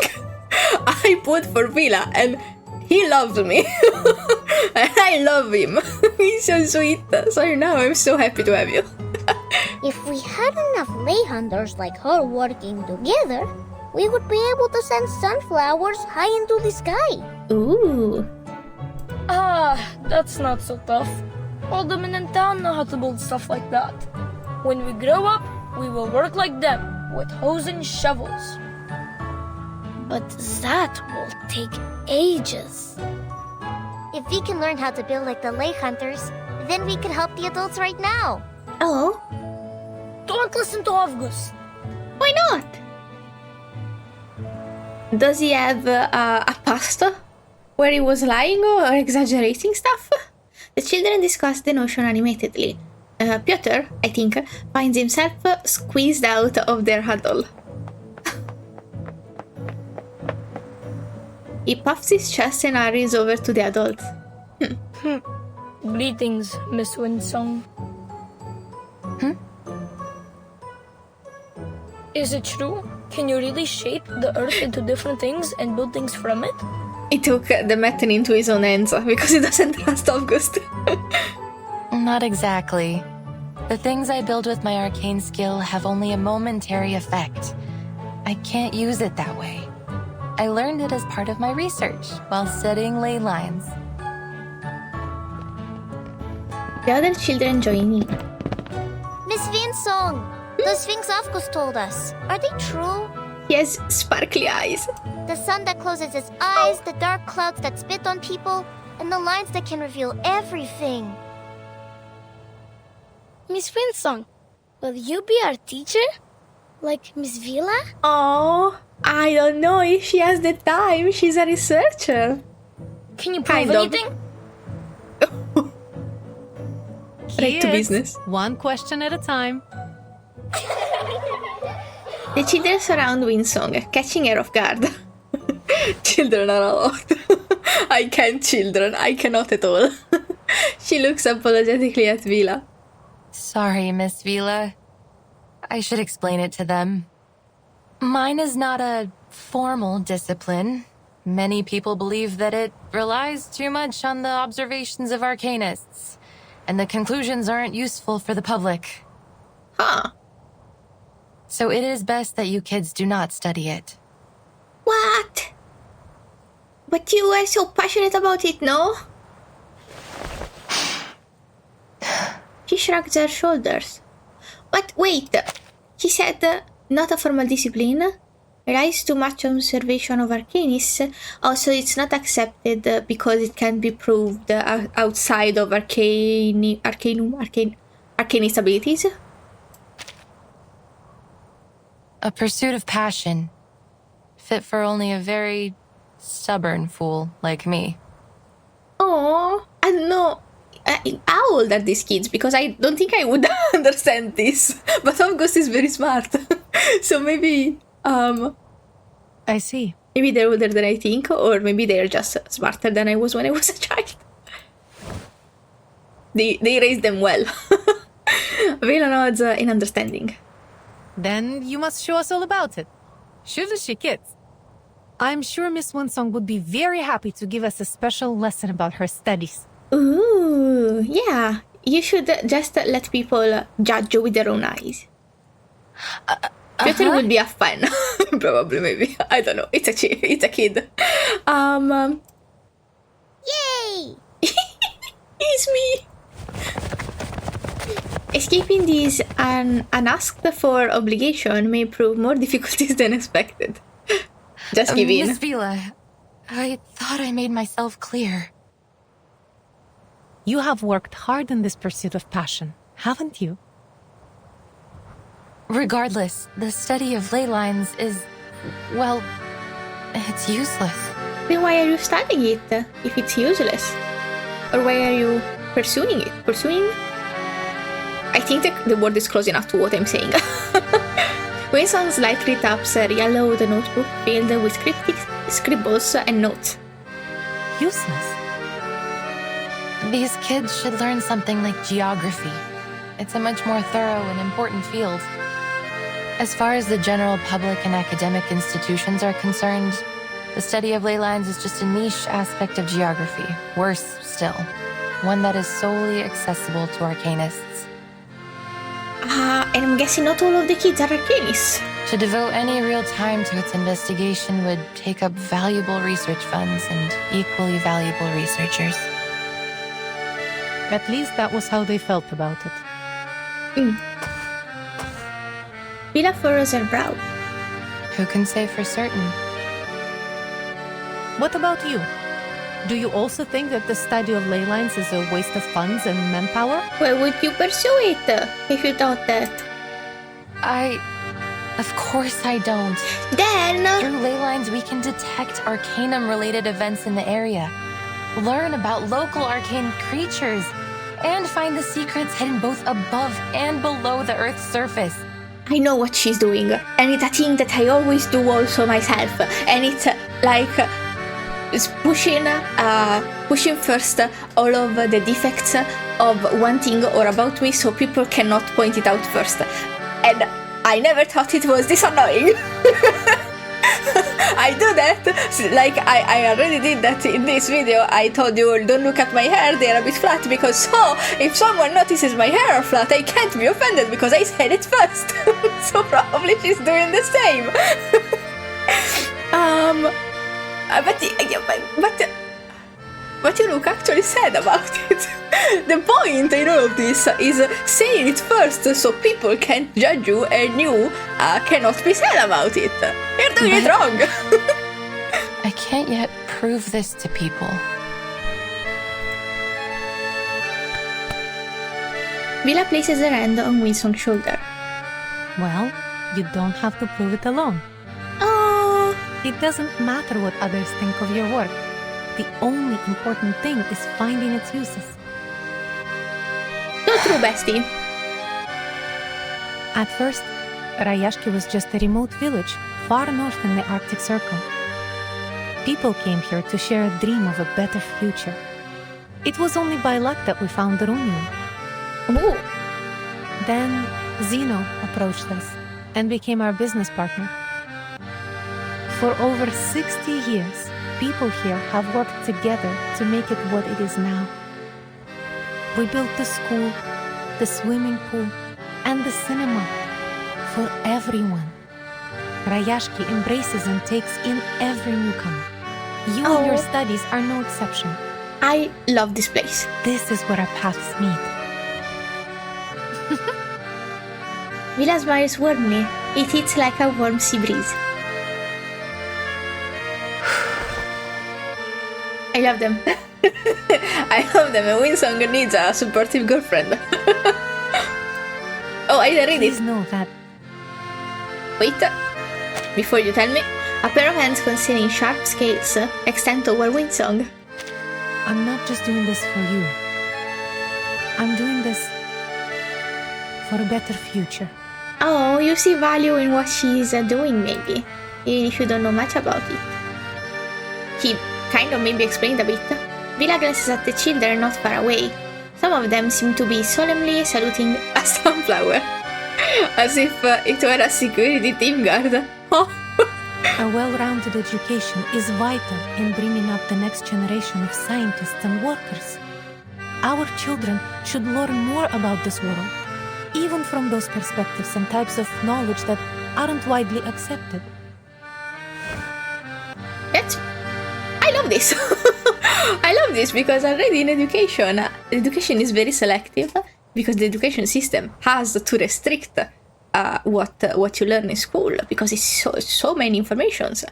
I put for Vila and he loves me. And I love him. He's so sweet. So now I'm so happy to have you. If we had enough lay hunters like her working together, we would be able to send sunflowers high into the sky. Ooh. That's not so tough. All the men in town know how to build stuff like that. When we grow up, we will work like them, with hoes and shovels. But that will take ages. If we can learn how to build like the lay hunters, then we can help the adults right now. Oh? Don't listen to Avgust. Why not? Does he have a past where he was lying or exaggerating stuff? The children discuss the notion animatedly. Pyotr, I think, finds himself squeezed out of their huddle. He puffs his chest and hurries over to the adults. Greetings, Miss Windsong. Is it true? Can you really shape the earth into different things and build things from it? He took the matter into his own hands because he doesn't trust Avgust. Not exactly. The things I build with my arcane skill have only a momentary effect. I can't use it that way. I learned it as part of my research while studying ley lines. The other children join in. Miss Windsong, those things Avgust told us, are they true? He has sparkly eyes. The sun that closes its eyes, the dark clouds that spit on people, and the lines that can reveal everything. Miss Windsong, will you be our teacher? Like Miss Vila? Oh, I don't know if she has the time. She's a researcher. Can you prove Kind of. anything? Right to Kids, business. one question at a time. The children surround Windsong, catching her off guard. Children are a lot. I can't, children. I cannot at all. She looks apologetically at Vila. Sorry, Miss Vila. I should explain it to them. Mine is not a formal discipline. Many people believe that it relies too much on the observations of arcanists, and the conclusions aren't useful for the public. Huh. So it is best that you kids do not study it. What? But you were so passionate about it, no? She shrugs her shoulders. But wait, she said not a formal discipline, relies too much on observation of arcanists, also it's not accepted because it can be proved outside of arcanist abilities. A pursuit of passion, fit for only a very stubborn fool like me. Oh, I don't know. how old are these kids? Because I don't think I would understand this. But Avgust is very smart. So maybe, I see. Maybe they're older than I think, or maybe they're just smarter than I was when I was a child. They raised them well. Vela nods in understanding. Then you must show us all about it. Shouldn't she, kids? I'm sure Miss Windsong would be very happy to give us a special lesson about her studies. Ooh, yeah. You should just let people judge you with their own eyes. Pyotr would be a fan. Probably, maybe. I don't know. It's a kid. Yay! It's me! Escaping this unasked for obligation may prove more difficulties than expected. Just give in. Miss Vila, I thought I made myself clear. You have worked hard in this pursuit of passion, haven't you? Regardless, the study of ley lines is, well, it's useless. Then why are you studying it if it's useless? Or why are you pursuing it? Pursuing? I think the word is close enough to what I'm saying. Windsong slightly taps a yellowed notebook filled with cryptic scribbles and notes. Useless? These kids should learn something like geography. It's a much more thorough and important field. As far as the general public and academic institutions are concerned, the study of ley lines is just a niche aspect of geography. Worse still, one that is solely accessible to arcanists. And I'm guessing not all of the kids are arcanists. To devote any real time to its investigation would take up valuable research funds and equally valuable researchers. At least that was how they felt about it. Vila furrows her brow. Who can say for certain? What about you? Do you also think that the study of ley lines is a waste of funds and manpower? Why would you pursue it if you thought that? Of course I don't. Then... Through ley lines we can detect arcanum-related events in the area, learn about local arcane creatures, and find the secrets hidden both above and below the Earth's surface. I know what she's doing, and it's a thing that I always do also myself, and it's like pushing first all of the defects of one thing or about me so people cannot point it out first. And I never thought it was this annoying. I do that, like I already did that in this video. I told you, don't look at my hair, they're a bit flat, because so if someone notices my hair are flat, I can't be offended because I said it first. So probably she's doing the same. But you look actually sad about it. The point in all of this is saying it first so people can't judge you and you cannot be sad about it. You're doing it wrong. I can't yet prove this to people. Vila places her hand on Windsong's shoulder. Well, you don't have to prove it alone. Oh. It doesn't matter what others think of your work. The only important thing is finding its uses. So true, bestie. At first, Rayashki was just a remote village, far north in the Arctic Circle. People came here to share a dream of a better future. It was only by luck that we found the Runion. Ooh. Then Zeno approached us and became our business partner. For over 60 years, people here have worked together to make it what it is now. We built the school, the swimming pool, and the cinema for everyone. Rayashki embraces and takes in every newcomer. You and your studies are no exception. I love this place. This is where our paths meet. Vila smiles warmly. It hits like a warm sea breeze. I love them. I love them, and Windsong needs a supportive girlfriend. Oh, I didn't read it. Please know that. Wait, before you tell me, a pair of hands containing sharp scales extend toward Windsong. I'm not just doing this for you. I'm doing this for a better future. Oh, you see value in what she's doing, maybe, even if you don't know much about it. He kind of maybe explained a bit. Villa glances at the children not far away. Some of them seem to be solemnly saluting a sunflower, as if it were a security team guard. A well-rounded education is vital in bringing up the next generation of scientists and workers. Our children should learn more about this world, even from those perspectives and types of knowledge that aren't widely accepted. I love this. I love this because already in education is very selective because the education system has to restrict what you learn in school because it's so many informations.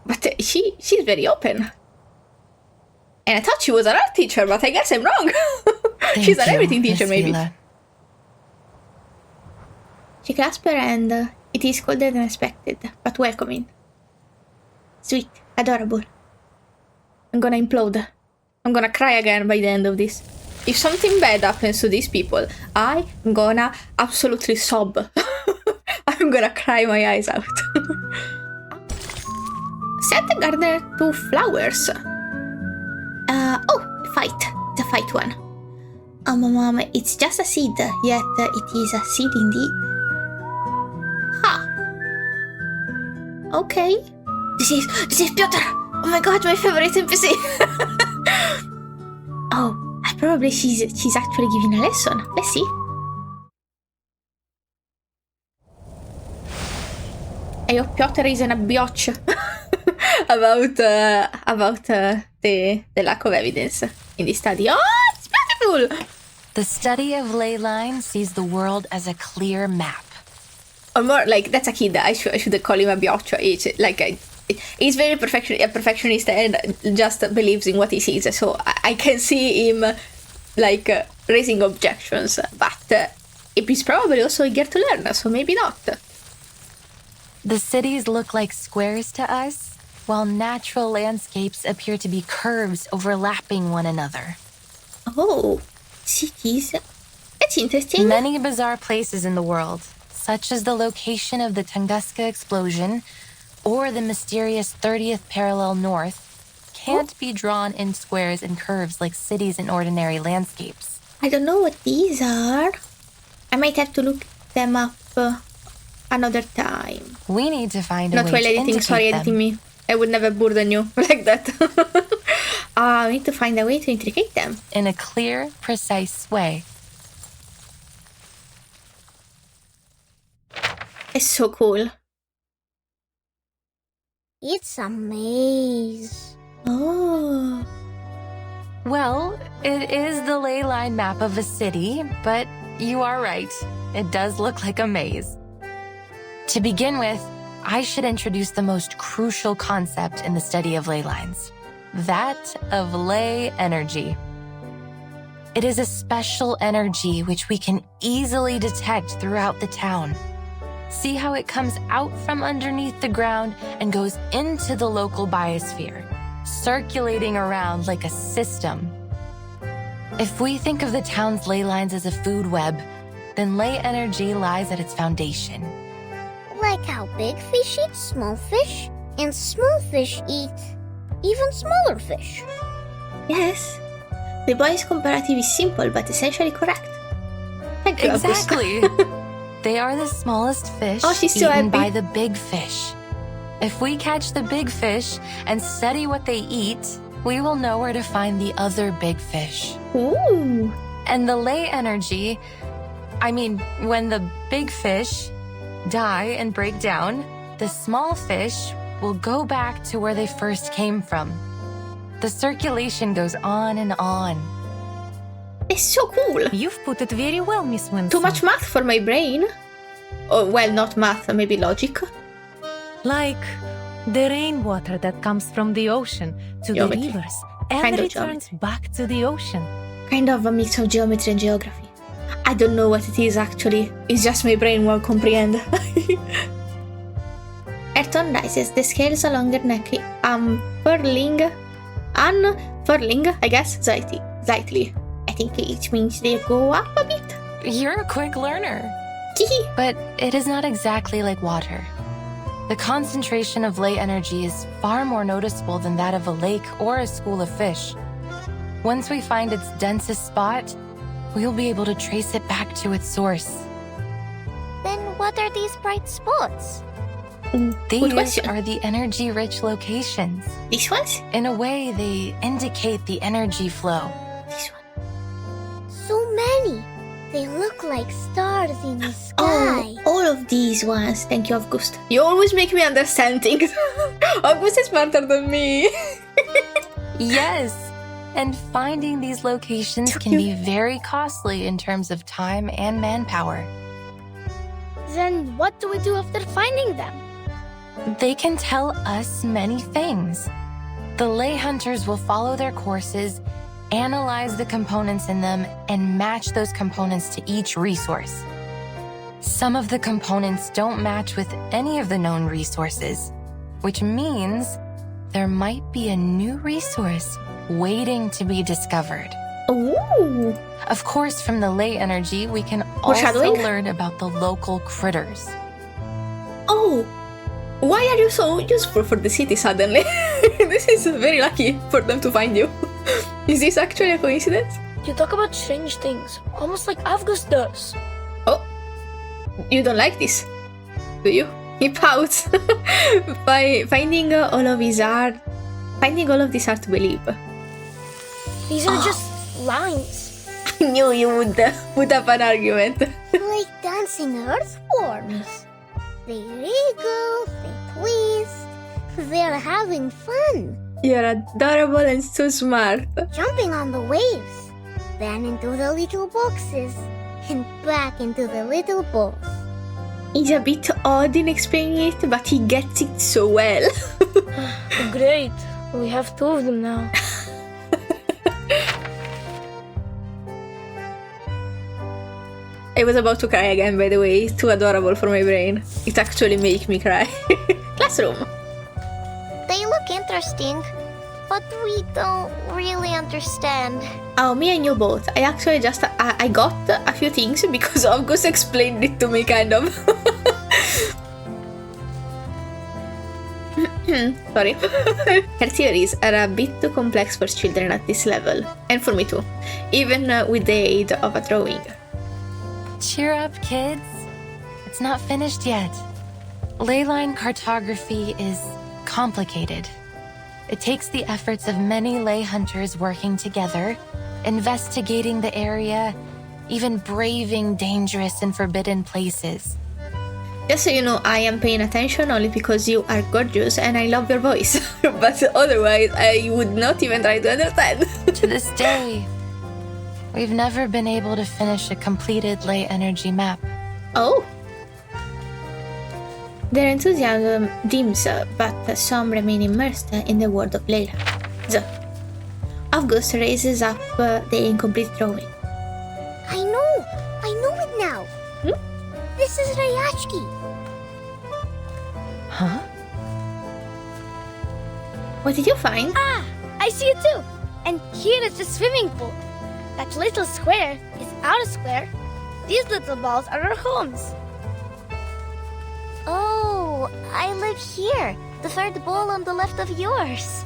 But she's very open. And I thought she was an art teacher, but I guess I'm wrong. She's an everything teacher, maybe. Vila. She clasped her hand. It is colder than expected, but welcoming. Sweet, adorable. I'm gonna implode. I'm gonna cry again by the end of this. If something bad happens to these people, I'm gonna absolutely sob. I'm gonna cry my eyes out. Set the gardener to flowers. Oh, fight. The fight one. Mom, it's just a seed, yet it is a seed indeed. Ha! Okay. This is Pyotr! Oh my god, my favorite NPC! Oh, probably she's actually giving a lesson. Let's see. I hope Pyotr isn't a biatch about the lack of evidence in this study. Oh, it's beautiful! The study of ley lines sees the world as a clear map. Or more like, that's a kid. I should call him a biatch. He's very perfectionist and just believes in what he sees. So I can see him like raising objections. But he's probably also eager to learn, so maybe not. The cities look like squares to us, while natural landscapes appear to be curves overlapping one another. Oh, cities. That's interesting. Many bizarre places in the world, such as the location of the Tunguska explosion or the mysterious 30th parallel north, can't be drawn in squares and curves like cities in ordinary landscapes. I don't know what these are. I might have to look them up another time. We need to find a Not way while to editing, indicate sorry, them. editing me. I would never burden you like that. I need to find a way to indicate them. In a clear, precise way. It's so cool. It's a maze. Oh. Well, it is the ley line map of a city, but you are right. It does look like a maze. To begin with, I should introduce the most crucial concept in the study of ley lines. That of ley energy. It is a special energy which we can easily detect throughout the town. See how it comes out from underneath the ground and goes into the local biosphere, circulating around like a system. If we think of the town's ley lines as a food web, then ley energy lies at its foundation. Like how big fish eat small fish, and small fish eat even smaller fish. Yes. The boy's comparative is simple but essentially correct. Thank you, Avgust. Exactly. They are the smallest fish Oh, she's so eaten happy. by the big fish. If we catch the big fish and study what they eat, we will know where to find the other big fish. Ooh. And the ley energy, when the big fish die and break down, the small fish will go back to where they first came from. The circulation goes on and on. It's so cool. You've put it very well, Miss Windsong. Too much math for my brain. Oh, well, not math, maybe logic. Like the rainwater that comes from the ocean to Geometry. the rivers and Kind of returns back to the ocean. Kind of a mix of geometry and geography. I don't know what it is actually. It's just my brain won't comprehend. Her tone rises, the scales along her neck unfurling, I guess, slightly. think it means they go up a bit. You're a quick learner. Hihi. But it is not exactly like water. The concentration of ley energy is far more noticeable than that of a lake or a school of fish. Once we find its densest spot, we'll be able to trace it back to its source. Then what are these bright spots? These are the energy-rich locations. These ones? In a way, they indicate the energy flow. This one. So many. They look like stars in the sky. Oh, all of these ones. Thank you, Avgust. You always make me understand things. Avgust is smarter than me. Yes, and finding these locations can be very costly in terms of time and manpower. Then what do we do after finding them? They can tell us many things. The ley hunters will follow their courses, analyze the components in them, and match those components to each resource. Some of the components don't match with any of the known resources, which means there might be a new resource waiting to be discovered. Ooh. Of course, from the ley energy, we can also learn about the local critters. Oh, why are you so useful for the city suddenly? This is very lucky for them to find you. Is this actually a coincidence? You talk about strange things, almost like Avgust does. Oh, you don't like this, do you? He pouts. By finding all of this hard to believe. These are just lines. I knew you would put up an argument. Like dancing earthworms. They wriggle, they twist. They're having fun. You're adorable and so smart. Jumping on the waves. Then into the little boxes. And back into the little balls. He's a bit odd in explaining it, but he gets it so well. Great. We have two of them now. I was about to cry again, by the way. It's too adorable for my brain. It actually makes me cry. Classroom. They look interesting, but we don't really understand. Oh, me and you both. I actually just... I got a few things because Avgust explained it to me, kind of. Sorry. Her theories are a bit too complex for children at this level. And for me too. Even with the aid of a drawing. Cheer up, kids. It's not finished yet. Leyline cartography is complicated. It takes the efforts of many ley hunters working together, investigating the area, even braving dangerous and forbidden places. Just so you know, I am paying attention only because you are gorgeous and I love your voice. But otherwise, I would not even try to understand. To this day, we've never been able to finish a completed ley energy map. Oh. Their enthusiasm dims, but some remain immersed in the world of Layla. Avgust raises up the incomplete drawing. I know it now. This is Rayashki. Huh? What did you find? Ah, I see it too. And here is the swimming pool. That little square is our square. These little balls are our homes. Oh, I live here. The third ball on the left of yours.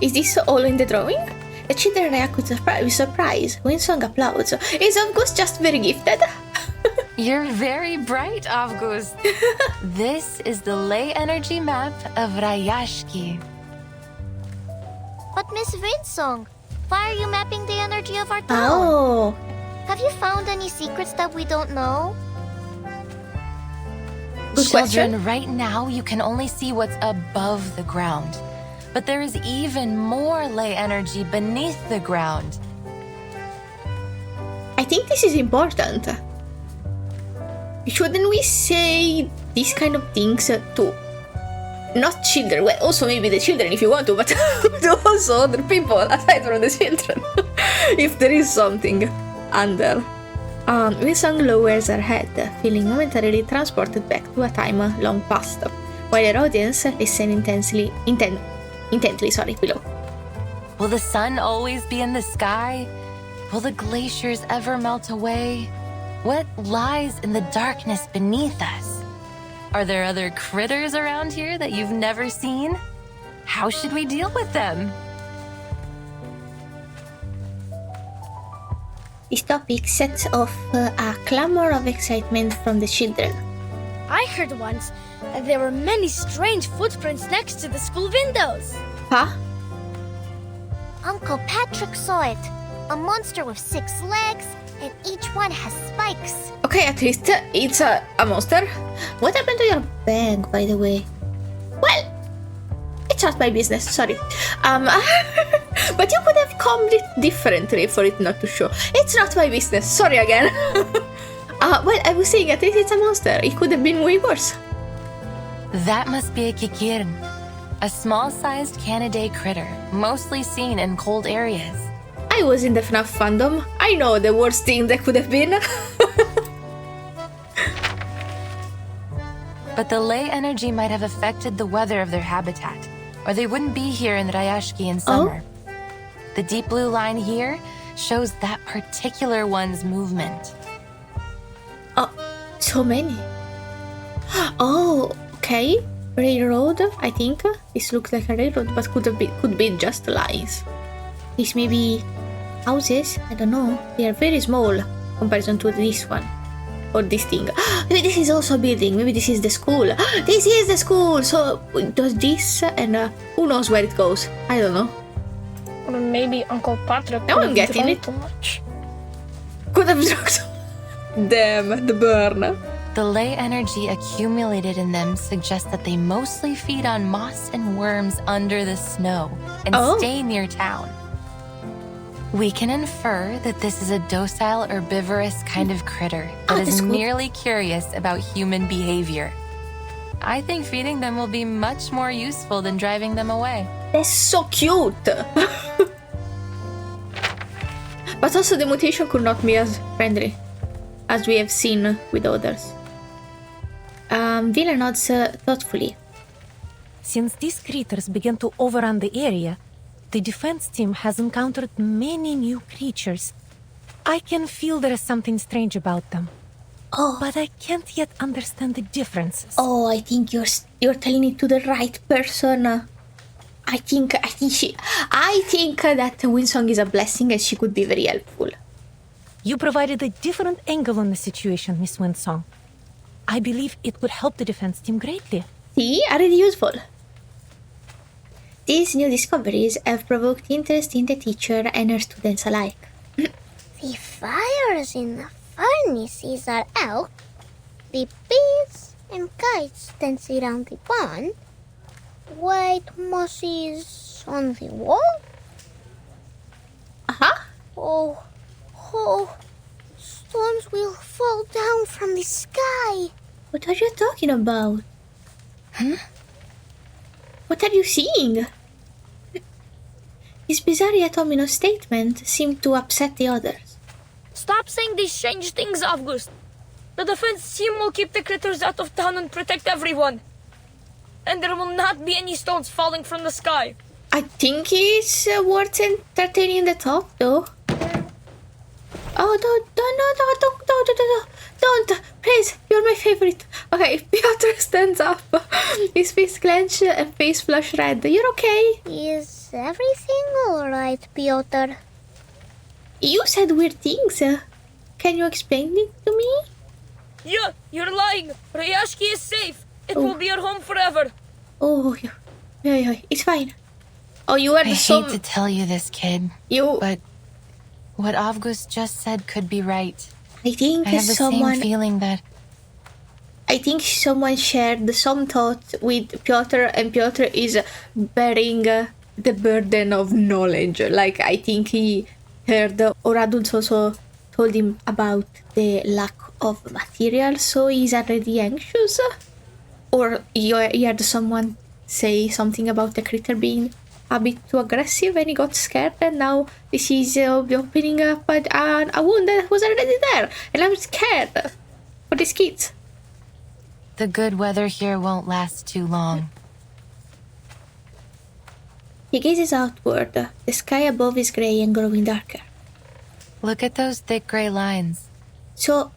Is this all in the drawing? The children react with surprise. Windsong applauds. Is Avgust just very gifted? You're very bright, Avgust. This is the ley energy map of Rayashki. But Miss Windsong, why are you mapping the energy of our town? Oh. Have you found any secrets that we don't know? Good Children, question. right now you can only see what's above the ground. But there is even more ley energy beneath the ground. I think this is important. Shouldn't we say these kind of things to not children, well, also maybe the children if you want to, but to also other people aside from the children, if there is something under. Windsong lowers her head, feeling momentarily transported back to a time long past, while her audience listen intently below. Will the sun always be in the sky? Will the glaciers ever melt away? What lies in the darkness beneath us? Are there other critters around here that you've never seen? How should we deal with them? This topic sets off a clamor of excitement from the children. I heard once that there were many strange footprints next to the school windows. Huh? Uncle Patrick saw it. A monster with 6 legs, and each one has spikes. Okay, at least it's a monster. What happened to your bag, by the way? Well, it's not my business, sorry. But you could have combed it differently for it not to show. It's not my business, sorry again. Well, I was saying at least it's a monster. It could have been way worse. That must be a Qiqirn, a small-sized Canidae critter, mostly seen in cold areas. I was in the FNAF fandom. I know the worst thing that could have been. But the ley energy might have affected the weather of their habitat, or they wouldn't be here in Rayashki in summer. The deep blue line here shows that particular one's movement. Oh, so many. Oh, okay. Railroad, I think. This looks like a railroad, but could be just lines. This may be houses. I don't know. They are very small comparison to this one or this thing. Maybe this is also a building. Maybe this is the school. This is the school. So it does this, and who knows where it goes? I don't know. Or maybe Uncle Patrick Now I'm getting it. too much. Could have drunk. Damn, the burn. The ley energy accumulated in them suggests that they mostly feed on moss and worms under the snow and stay near town. We can infer that this is a docile herbivorous kind of critter that is merely curious about human behavior. I think feeding them will be much more useful than driving them away. That's so cute! But also the mutation could not be as friendly as we have seen with others. Villa nods thoughtfully. Since these critters began to overrun the area, the defense team has encountered many new creatures. I can feel there is something strange about them. Oh. But I can't yet understand the differences. Oh, I think you're telling it to the right person. I think that Windsong is a blessing and she could be very helpful. You provided a different angle on the situation, Miss Windsong. I believe it would help the defense team greatly. See, already useful. These new discoveries have provoked interest in the teacher and her students alike. The fires in the furnaces are out. The bees and kites dance around the pond. White moss is on the wall. Oh, storms will fall down from the sky. What are you talking about? What are you seeing? His bizarre yet ominous statement seemed to upset the others. Stop saying these strange things, Avgust. The defense team will keep the critters out of town and protect everyone. And there will not be any stones falling from the sky. I think it's worth entertaining the talk, though. Oh, don't, please, you're my favorite. Okay, Pyotr stands up, his face clenched and face flush red. You're okay? Is everything alright, Pyotr? You said weird things. Can you explain it to me? Yeah, you're lying. Rayashki is safe. It will be your home forever. Oh, yeah, it's fine. Oh, you are I hate to tell you this, kid. But what Avgust just said could be right. I think I have the same feeling that... I think someone shared some thought with Pyotr, and Pyotr is bearing the burden of knowledge. Like, I think he heard, or adults also told him about the lack of material, so he's already anxious. Or he heard someone say something about the critter being a bit too aggressive and he got scared, and now this is opening up a wound that was already there, and I'm scared for these kids. The good weather here won't last too long. He gazes outward. The sky above is grey and growing darker. Look at those thick gray lines. So,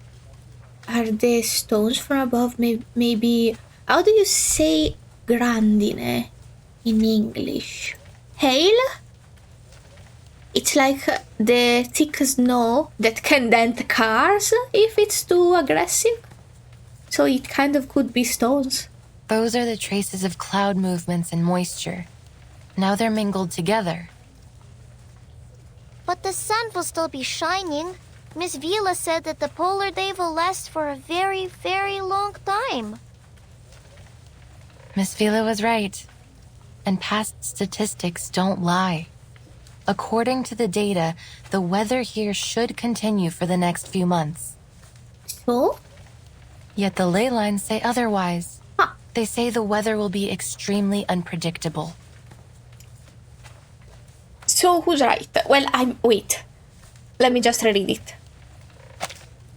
are the stones from above maybe... How do you say grandine in English? Hail? It's like the thick snow that can dent cars if it's too aggressive. So it kind of could be stones. Those are the traces of cloud movements and moisture. Now they're mingled together. But the sun will still be shining. Miss Vila said that the polar day will last for a very, very long time. Miss Vila was right. And past statistics don't lie. According to the data, the weather here should continue for the next few months. So? Yet the ley lines say otherwise. Huh. They say the weather will be extremely unpredictable. So who's right? Well, wait. Let me just read it.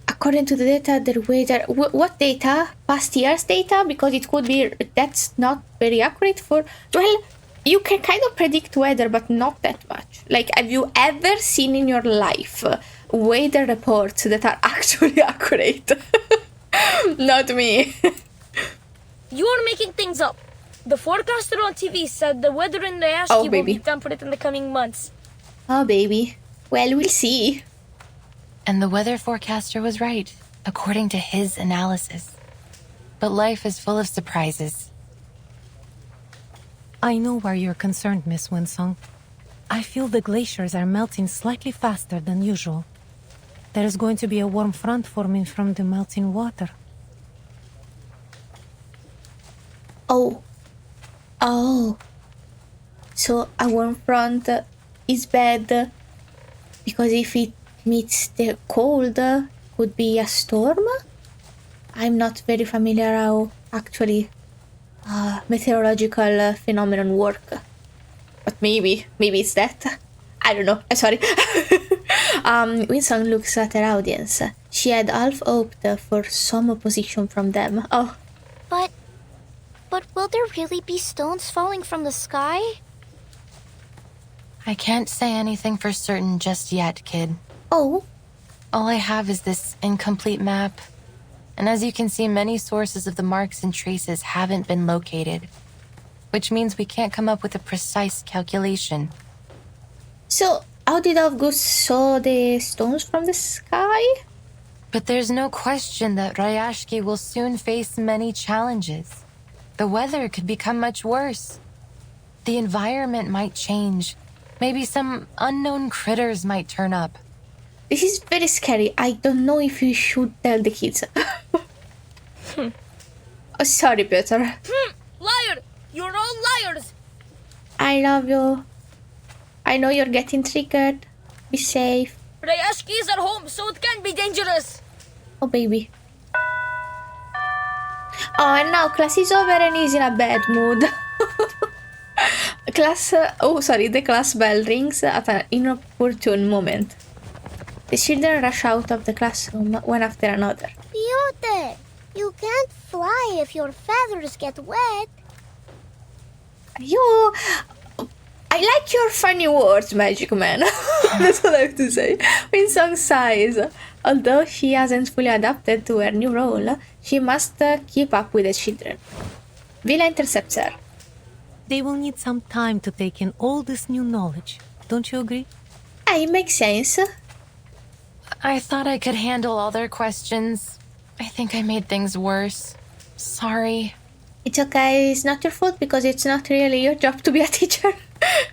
According to the data, the weather... What data? Past year's data? Because it could be... That's not very accurate for... Well, you can kind of predict weather, but not that much. Like, have you ever seen in your life weather reports that are actually accurate? Not me. You are making things up. The forecaster on TV said the weather in Rayashki will be temperate in the coming months. Oh, baby. Well, we'll see. And the weather forecaster was right, according to his analysis. But life is full of surprises. I know why you're concerned, Miss Windsong. I feel the glaciers are melting slightly faster than usual. There is going to be a warm front forming from the melting water. Oh. Oh. So a warm front is bad because if it meets the cold, could be a storm? I'm not very familiar how actually meteorological phenomenon work. But maybe it's that. I don't know. I'm sorry. Windsong looks at her audience. She had half hoped for some opposition from them. Oh. But will there really be stones falling from the sky? I can't say anything for certain just yet, kid. Oh. All I have is this incomplete map. And as you can see, many sources of the marks and traces haven't been located. Which means we can't come up with a precise calculation. So, how did Avgust saw the stones from the sky? But there's no question that Rayashki will soon face many challenges. The weather could become much worse. The environment might change. Maybe some unknown critters might turn up. This is very scary. I don't know if you should tell the kids. Oh, sorry, Pyotr. Liar! You're all liars! I love you. I know you're getting triggered. Be safe. Rayashki is at home, so it can be dangerous. Oh, baby. Oh, and now class is over and he's in a bad mood. The class bell rings at an inopportune moment. The children rush out of the classroom one after another. Pyotr, you can't fly if your feathers get wet. I like your funny words, Magic Man. That's what I have to say. Windsong sighs. Although she hasn't fully adapted to her new role, she must keep up with the children. Vila intercepts her. They will need some time to take in all this new knowledge. Don't you agree? It makes sense. I thought I could handle all their questions. I think I made things worse. Sorry. It's okay, it's not your fault because it's not really your job to be a teacher.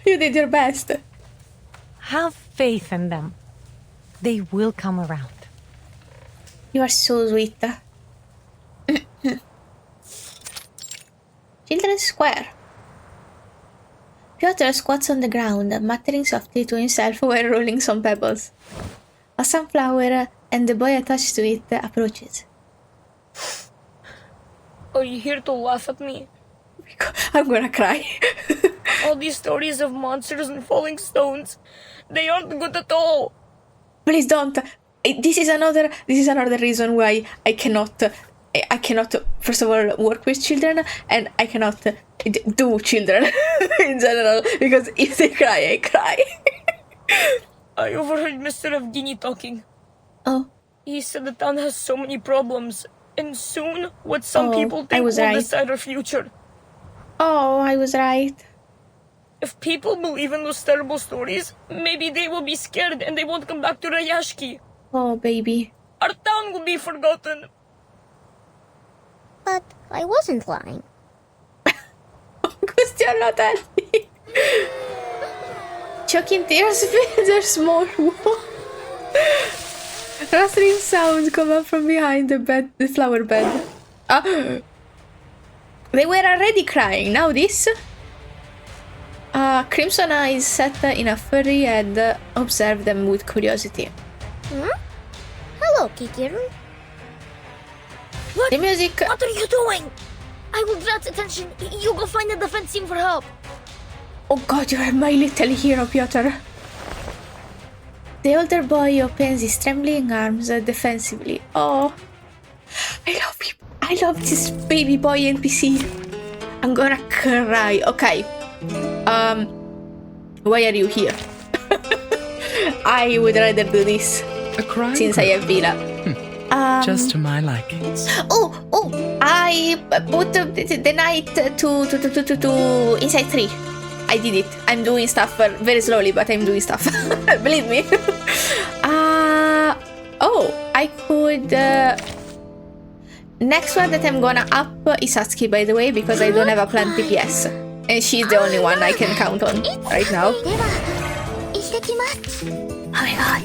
You did your best. Have faith in them. They will come around. You are so sweet. Children's Square. Pyotr squats on the ground, muttering softly to himself while rolling some pebbles. A sunflower and the boy attached to it approaches. Are you here to laugh at me? I'm gonna cry. All these stories of monsters and falling stones, they aren't good at all. Please don't. This is another reason why I cannot first of all work with children, and I cannot do children in general, because if they cry, I cry. I overheard Mr. Evgeny talking. Oh. He said the town has so many problems, and soon what some people think will decide our future. Oh, I was right. If people believe in those terrible stories, maybe they will be scared and they won't come back to Rayashki. Oh, baby. Our town will be forgotten. But I wasn't lying. August, you're not happy. Choking tears fills their small wall. Rustling sounds come up from behind the flower bed. They were already crying, now this? Crimson eyes set in a furry head observe them with curiosity. Hello, Qiqirn. What? The music... What are you doing? I will draw its attention. You go find the defense team for help. Oh god, you are my little hero, Pyotr. The older boy opens his trembling arms defensively. Oh, I love him. I love this baby boy NPC. I'm gonna cry. Okay. Why are you here? I would rather do this. A crime since I have Vila. Just to my likings. I put the knight to inside 3. I did it. I'm doing stuff very slowly, but I'm doing stuff. Believe me. I could... next one that I'm gonna up is Satsuki, by the way, because I don't have a planned DPS. And she's the only one I can count on right now. Oh my god.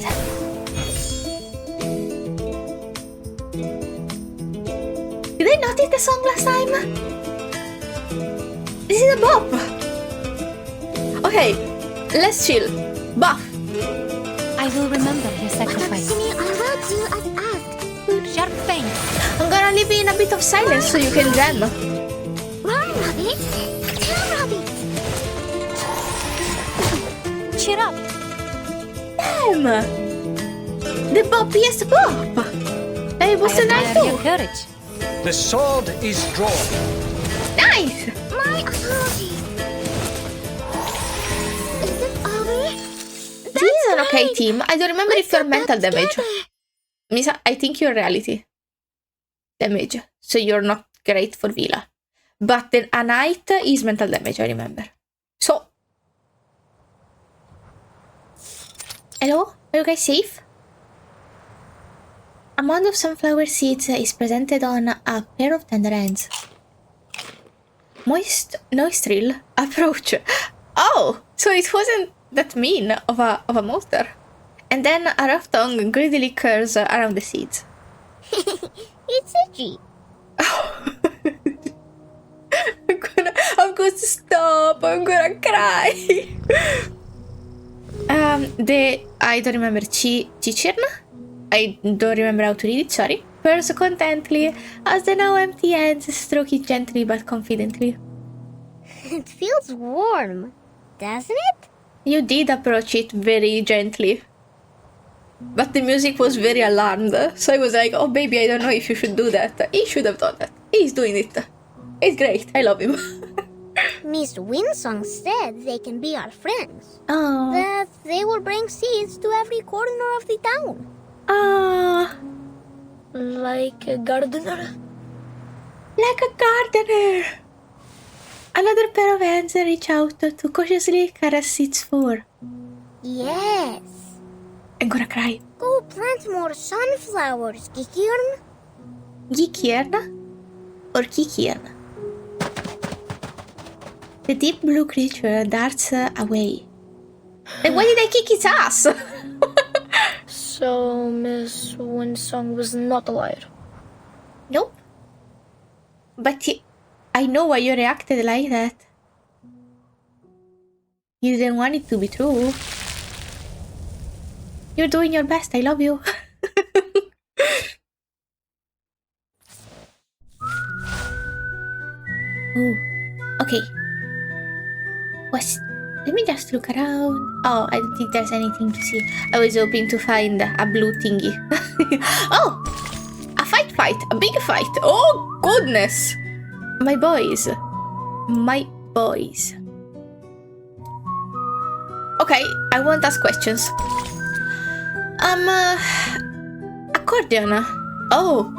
Did I notice the song last time? This is a bop! Okay, let's chill. Buff. I will remember your sacrifice. Sharp fangs. I'm gonna leave you in a bit of silence so you can jam. Run, Rabbit! Tell Rabbit! Cheer up. Damn! The boppiest bop! Hey, what's the knife your too? courage. The sword is drawn. Nice! My apologies. Is it over? This is an okay team. I don't remember if you're mental damage. Misa, I think you're reality damage, so you're not great for Vila. But then a knight is mental damage, I remember. So... Hello? Are you guys safe? A mound of sunflower seeds is presented on a pair of tender hands. Moist nostril approach. Oh, so it wasn't that mean of a monster. And then a rough tongue greedily curls around the seeds. It's itchy. I'm going to stop. I'm gonna cry. I don't remember Qiqirn. I don't remember how to read it, sorry. Purrs contently as the now empty hands stroke it gently but confidently. It feels warm, doesn't it? You did approach it very gently. But the music was very alarmed, so I was like, oh baby, I don't know if you should do that. He should have done that. He's doing it. It's great, I love him. Miss Windsong said they can be our friends. Oh. That they will bring seeds to every corner of the town. Ah. Like a gardener? Like a gardener. Another pair of hands reach out to cautiously caress seeds for. Yes. I'm gonna cry. Go plant more sunflowers, Qiqirn. Qiqirn or Qiqirn? The deep blue creature darts away. Then why did I kick its ass? So Miss Windsong was not a liar. Nope. But I know why you reacted like that. You didn't want it to be true. You're doing your best, I love you. Ooh, okay. Let me just look around. Oh, I don't think there's anything to see. I was hoping to find a blue thingy. Oh! A fight! A big fight! Oh, goodness! My boys. My boys. Okay, I won't ask questions. Accordion. Oh,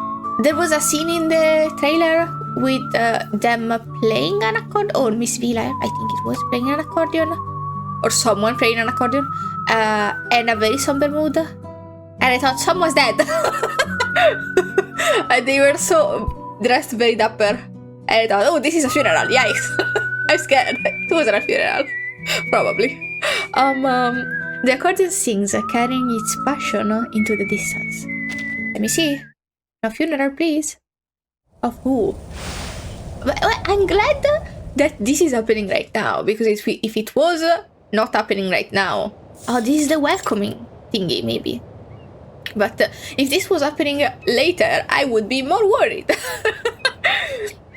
there was a scene in the trailer with them playing an accordion, or Miss Villa, I think it was, playing an accordion, or someone playing an accordion, and a very somber mood. And I thought someone's dead. And they were so dressed very dapper. And I thought, oh, this is a funeral, yikes. I'm scared. It wasn't a funeral. Probably. The accordion sings, carrying its passion into the distance. Let me see. A funeral, please. Of who? Well, I'm glad that this is happening right now, because if it was not happening right now, oh, this is the welcoming thingy, maybe. But if this was happening later, I would be more worried.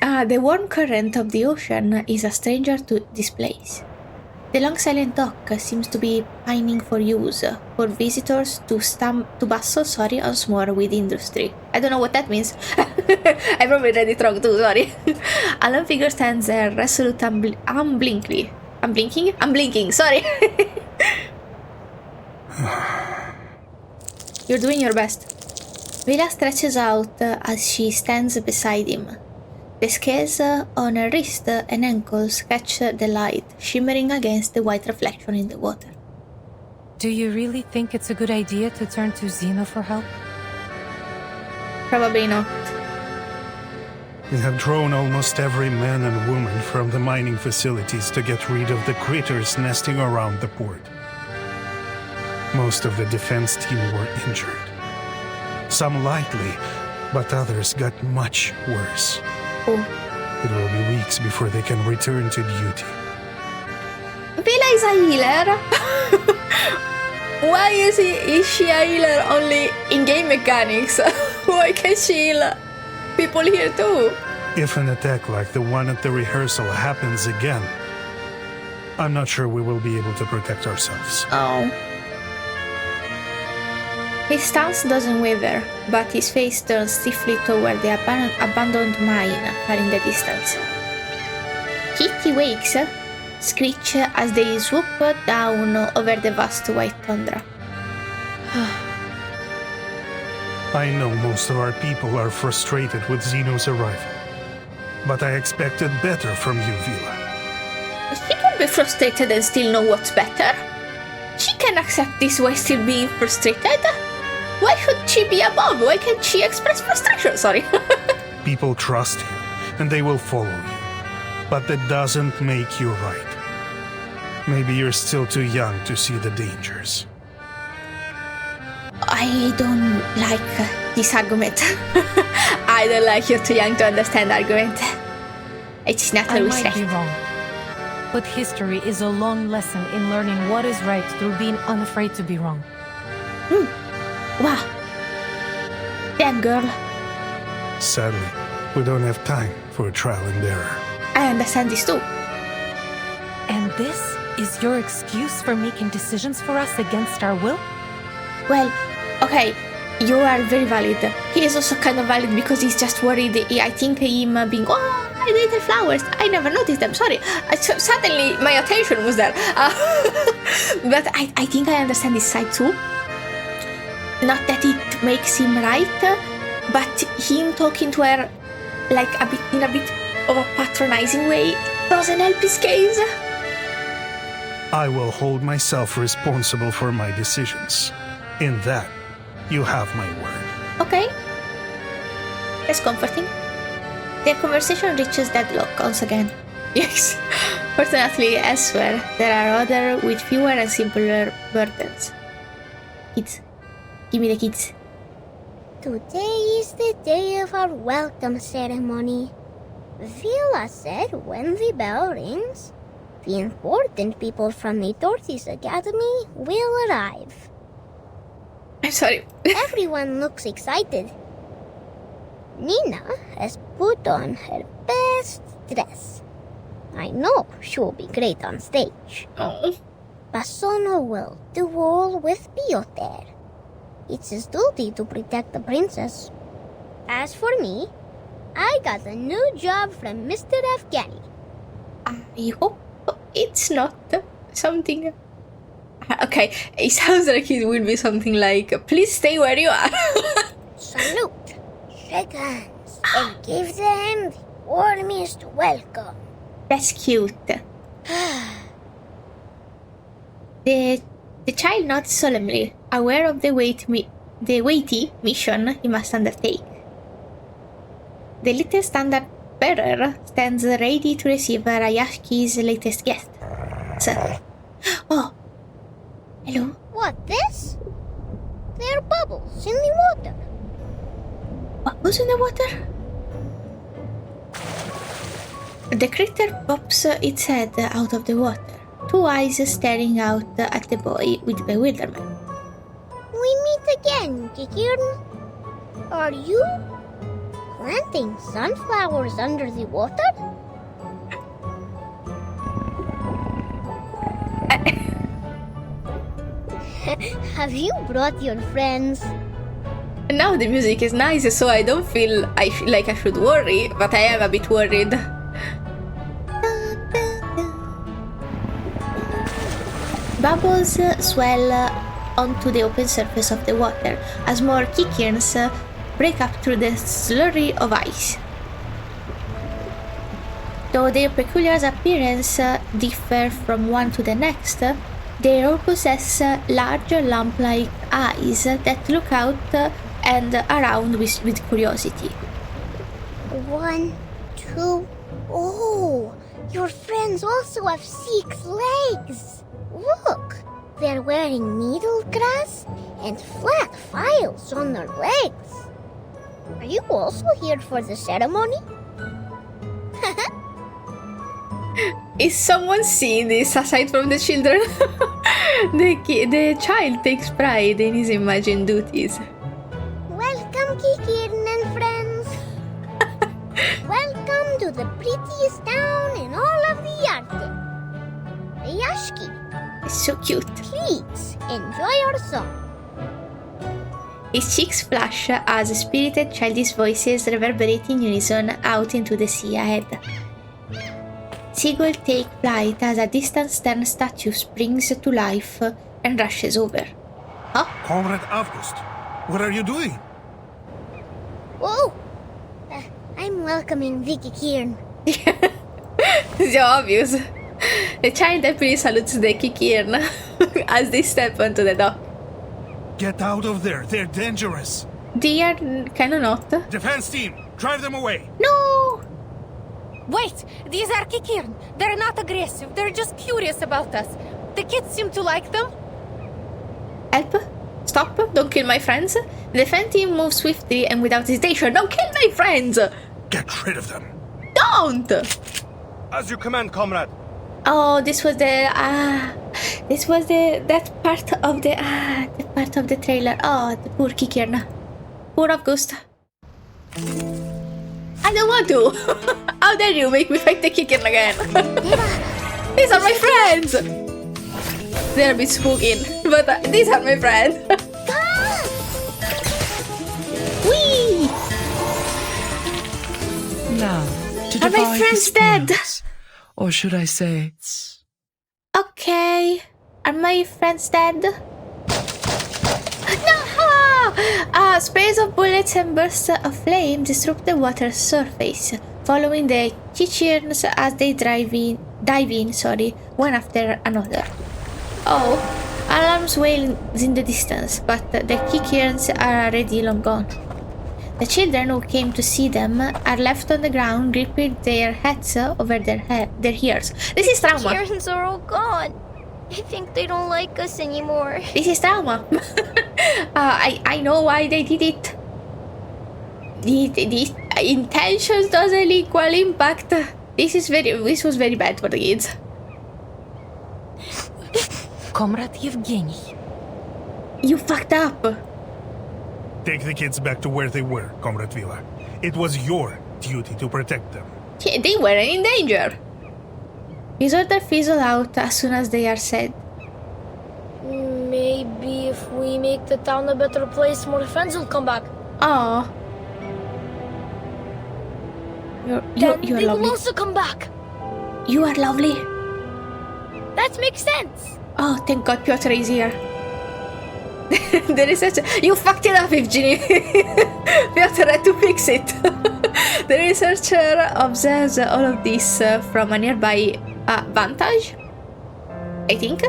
The warm current of the ocean is a stranger to this place. The long silent dock seems to be pining for use, for visitors to bustle once more with industry. I don't know what that means. I probably read it wrong too, sorry. A lone figure stands there, resolute unblinkingly. I'm blinking, sorry. You're doing your best. Villa stretches out as she stands beside him. The scales on her wrist and ankles catch the light, shimmering against the white reflection in the water. Do you really think it's a good idea to turn to Zeno for help? Probably not. We have drawn almost every man and woman from the mining facilities to get rid of the critters nesting around the port. Most of the defense team were injured. Some lightly, but others got much worse. Oh. It will be weeks before they can return to duty. Villa is a healer. Why is she a healer only in game mechanics? Why can't she heal people here too? If an attack like the one at the rehearsal happens again, I'm not sure we will be able to protect ourselves. Oh. His stance doesn't waver, but his face turns stiffly toward the abandoned mine far in the distance. Kitty wakes, screech as they swoop down over the vast white tundra. I know most of our people are frustrated with Zeno's arrival, but I expected better from you, Villa. She can be frustrated and still know what's better. She can accept this while still being frustrated. Why should she be above? Why can't she express frustration? Sorry. People trust you, and they will follow you. But that doesn't make you right. Maybe you're still too young to see the dangers. I don't like this argument. I don't like you're too young to understand argument. It's not I a might be wrong, but history is a long lesson in learning what is right through being unafraid to be wrong. Wow. Damn, girl. Sadly, we don't have time for trial and error. I understand this too. And this is your excuse for making decisions for us against our will? Well, okay, you are very valid. He is also kind of valid because he's just worried. I think him being, oh, I little flowers. I never noticed them, sorry. Suddenly, my attention was there. But I think I understand his side too. Not that it makes him right, but him talking to her like in a bit of a patronizing way doesn't help his case. I will hold myself responsible for my decisions. In that, you have my word. Okay. That's comforting. Their conversation reaches deadlock once again. Yes. Fortunately, elsewhere, there are others with fewer and simpler burdens. Kids. Give me the kids. Today is the day of our welcome ceremony. Villa said when the bell rings, the important people from the Tortoise Academy will arrive. I'm sorry. Everyone looks excited. Nina has put on her best dress. I know she will be great on stage. Oh. Basono will duel with Pyotr. It's his duty to protect the princess. As for me, I got a new job from Mr. Afghani. I hope it's not something Okay, it sounds like it will be something like, please stay where you are. Salute, shake hands, and give them the warmest welcome. That's cute. The child nods solemnly, aware of the weighty mission he must undertake. The little standard bearer stands ready to receive Rayashki's latest guest. Oh, hello? What, this? There are bubbles in the water. Bubbles in the water? The critter pops its head out of the water, two eyes staring out at the boy with bewilderment. We meet again, Qiqirn. Are you planting sunflowers under the water? Have you brought your friends? Now the music is nice, so I don't feel like I should worry, but I am a bit worried. Bubbles swell onto the open surface of the water as more Qiqirns break up through the slurry of ice. Though their peculiar appearance differ from one to the next, they all possess large lamp-like eyes that look out and around with curiosity. 1, 2, oh, your friends also have 6 legs. Look, they're wearing needle grass and flat files on their legs. Are you also here for the ceremony? Is someone seeing this aside from the children? The child takes pride in his imagined duties. Welcome, Qiqirn and friends. Welcome to the prettiest town in all of the Arctic. Rayashki. It's so cute. Please enjoy our song. His cheeks flash as spirited childish voices reverberate in unison out into the sea ahead. Seagulls take flight as a distant stern statue springs to life and rushes over. Huh? Comrade Avgust, what are you doing? Oh, I'm welcoming the Qiqirn. It's obvious. The child happily salutes the Qiqirn as they step onto the dock. Get out of there, they're dangerous. They are kinda not. Defense team, drive them away. No! Wait, these are Qiqirn. They're not aggressive, they're just curious about us. The kids seem to like them. Help! Stop! Don't kill my friends! The defense team moves swiftly and without hesitation. Don't kill my friends! Get rid of them. Don't! As you command, comrade. Oh, this was that part of the trailer. Oh, the poor Qiqirn. Poor Avgust. I don't want to. How dare you make me fight the Qiqirn again? These are my friends. They're a bit spooky, but these are my friends. Whee! Now, to Are my divide friends the dead? spoils. Or should I say... Okay. Are my friends dead? No! Sprays of bullets and bursts of flame disrupt the water's surface, following the Qiqirns as they dive in, one after another. Oh, alarms wail in the distance, but the Qiqirns are already long gone. The children who came to see them are left on the ground, gripping their heads over their ears. This is trauma. Qiqirns are all gone. I think they don't like us anymore. This is trauma. I know why they did it. The intentions doesn't equal impact. This was very bad for the kids. Comrade Yevgeny. You fucked up. Take the kids back to where they were, Comrade Vila. It was your duty to protect them. They weren't in danger. His order fizzle out as soon as they are said. Maybe if we make the town a better place, more friends will come back. Oh. You're They will lovely. also come back. You are lovely. That makes sense. Oh, thank God Pyotr is here. The researcher... You fucked it up, Evgeny! Pyotr had to fix it. The researcher observes all of this from a nearby vantage, I think.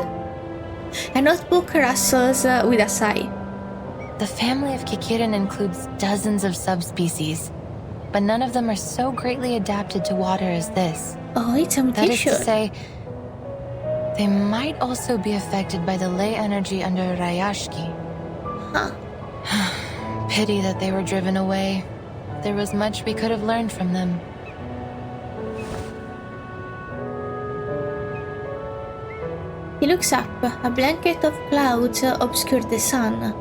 A notebook rustles with a sigh. The family of Qiqirn includes dozens of subspecies, but none of them are so greatly adapted to water as this. Oh, it's a mutation. That is to say, they might also be affected by the ley energy under Rayashki. Huh. Pity that they were driven away. There was much we could have learned from them. He looks up. A blanket of clouds obscured the sun,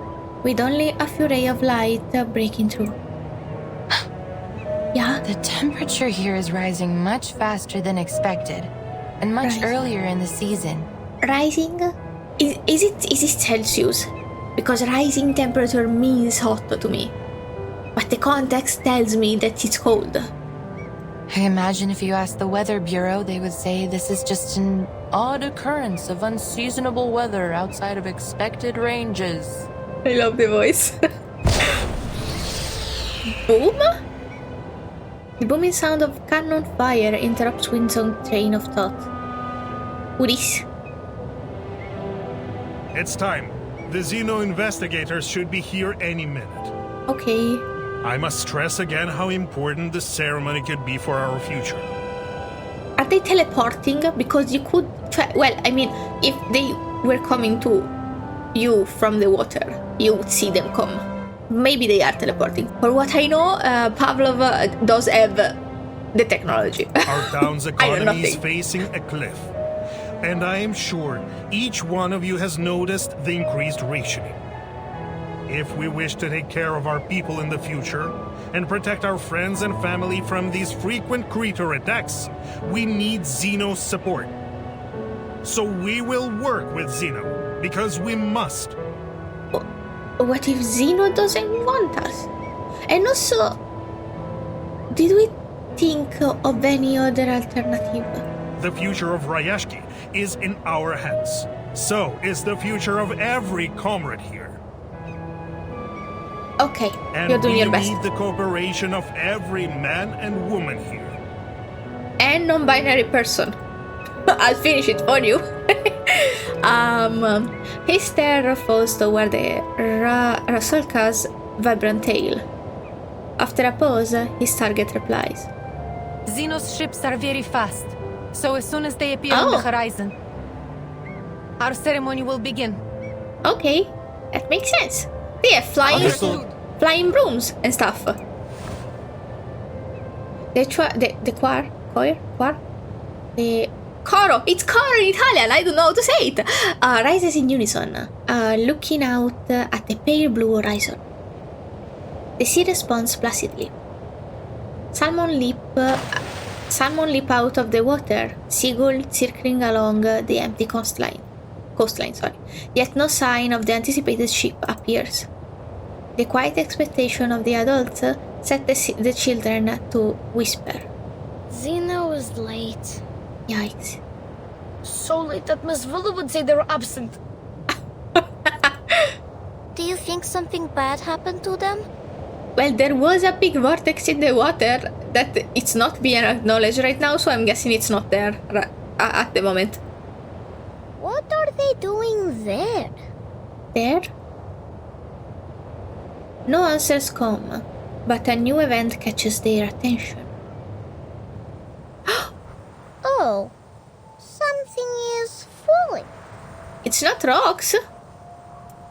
with only a few rays of light breaking through. Yeah? The temperature here is rising much faster than expected, and much earlier in the season. Rising? Is it Celsius? Because rising temperature means hot to me. But the context tells me that it's cold. I imagine if you asked the Weather Bureau, they would say this is just an odd occurrence of unseasonable weather outside of expected ranges. I love the voice. Boom? The booming sound of cannon fire interrupts Windsong's train of thought. Who is? It's time. The Xeno investigators should be here any minute. Okay. I must stress again how important the ceremony could be for our future. Are they teleporting? Because you could... Well, I mean, if they were coming to you from the water, you would see them come. Maybe they are teleporting. For what I know, Pavlov does have the technology. Our town's economy is facing a cliff. And I am sure each one of you has noticed the increased rationing. If we wish to take care of our people in the future and protect our friends and family from these frequent creature attacks, we need Xeno's support. So we will work with Xeno, because we must. What if Xeno doesn't want us? And also, did we think of any other alternative? The future of Rayashki is in our hands. So is the future of every comrade here. Okay, and you're doing your best. We need the cooperation of every man and woman here. And non-binary person. I'll finish it for you. His stare falls toward the Rasulka's vibrant tail. After a pause, his target replies. Xeno's ships are very fast, so as soon as they appear on the horizon, our ceremony will begin. Okay, that makes sense. They have flying brooms and stuff. Coro! It's Coro in Italian! I don't know how to say it! Rises in unison, looking out at the pale blue horizon. The sea responds placidly. Salmon leap out of the water, seagull circling along the empty coastline. Yet no sign of the anticipated ship appears. The quiet expectation of the adults set the children to whisper. Xeno is late. Yikes. So late that Miss Villa would say they're absent. Do you think something bad happened to them? Well, there was a big vortex in the water that it's not being acknowledged right now, so I'm guessing it's not there at the moment. What are they doing there? There? No answers come, but a new event catches their attention. Oh, something is falling. It's not rocks.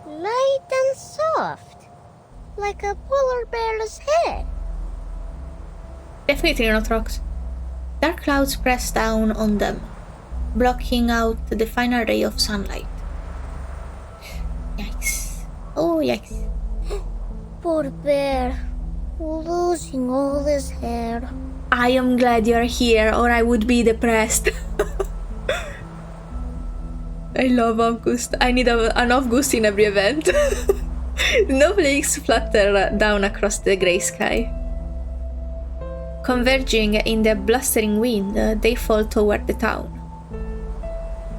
Light and soft, like a polar bear's head. Definitely not rocks. Dark clouds press down on them, blocking out the final ray of sunlight. Yikes. Oh, yikes. Poor bear, losing all his hair. I am glad you're here, or I would be depressed. I love August. I need an August in every event. Snowflakes flutter down across the grey sky. Converging in the blustering wind, they fall toward the town.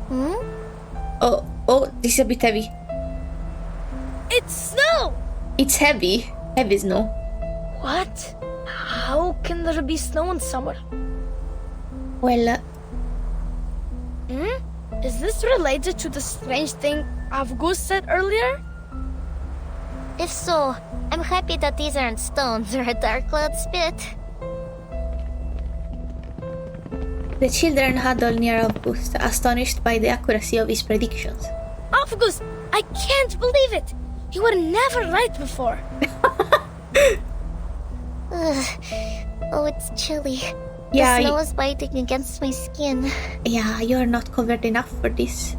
Hmm? Oh, Oh, this is a bit heavy. It's snow! It's heavy. Heavy snow. What? How can there be snow in summer? Well, Is this related to the strange thing Avgust said earlier? If so, I'm happy that these aren't stones or a dark cloud spit. the children huddled near Avgust, astonished by the accuracy of his predictions. Avgust, I can't believe it! You were never right before. Ugh. Oh, it's chilly. Yeah, the snow is biting against my skin. Yeah, you're not covered enough for this.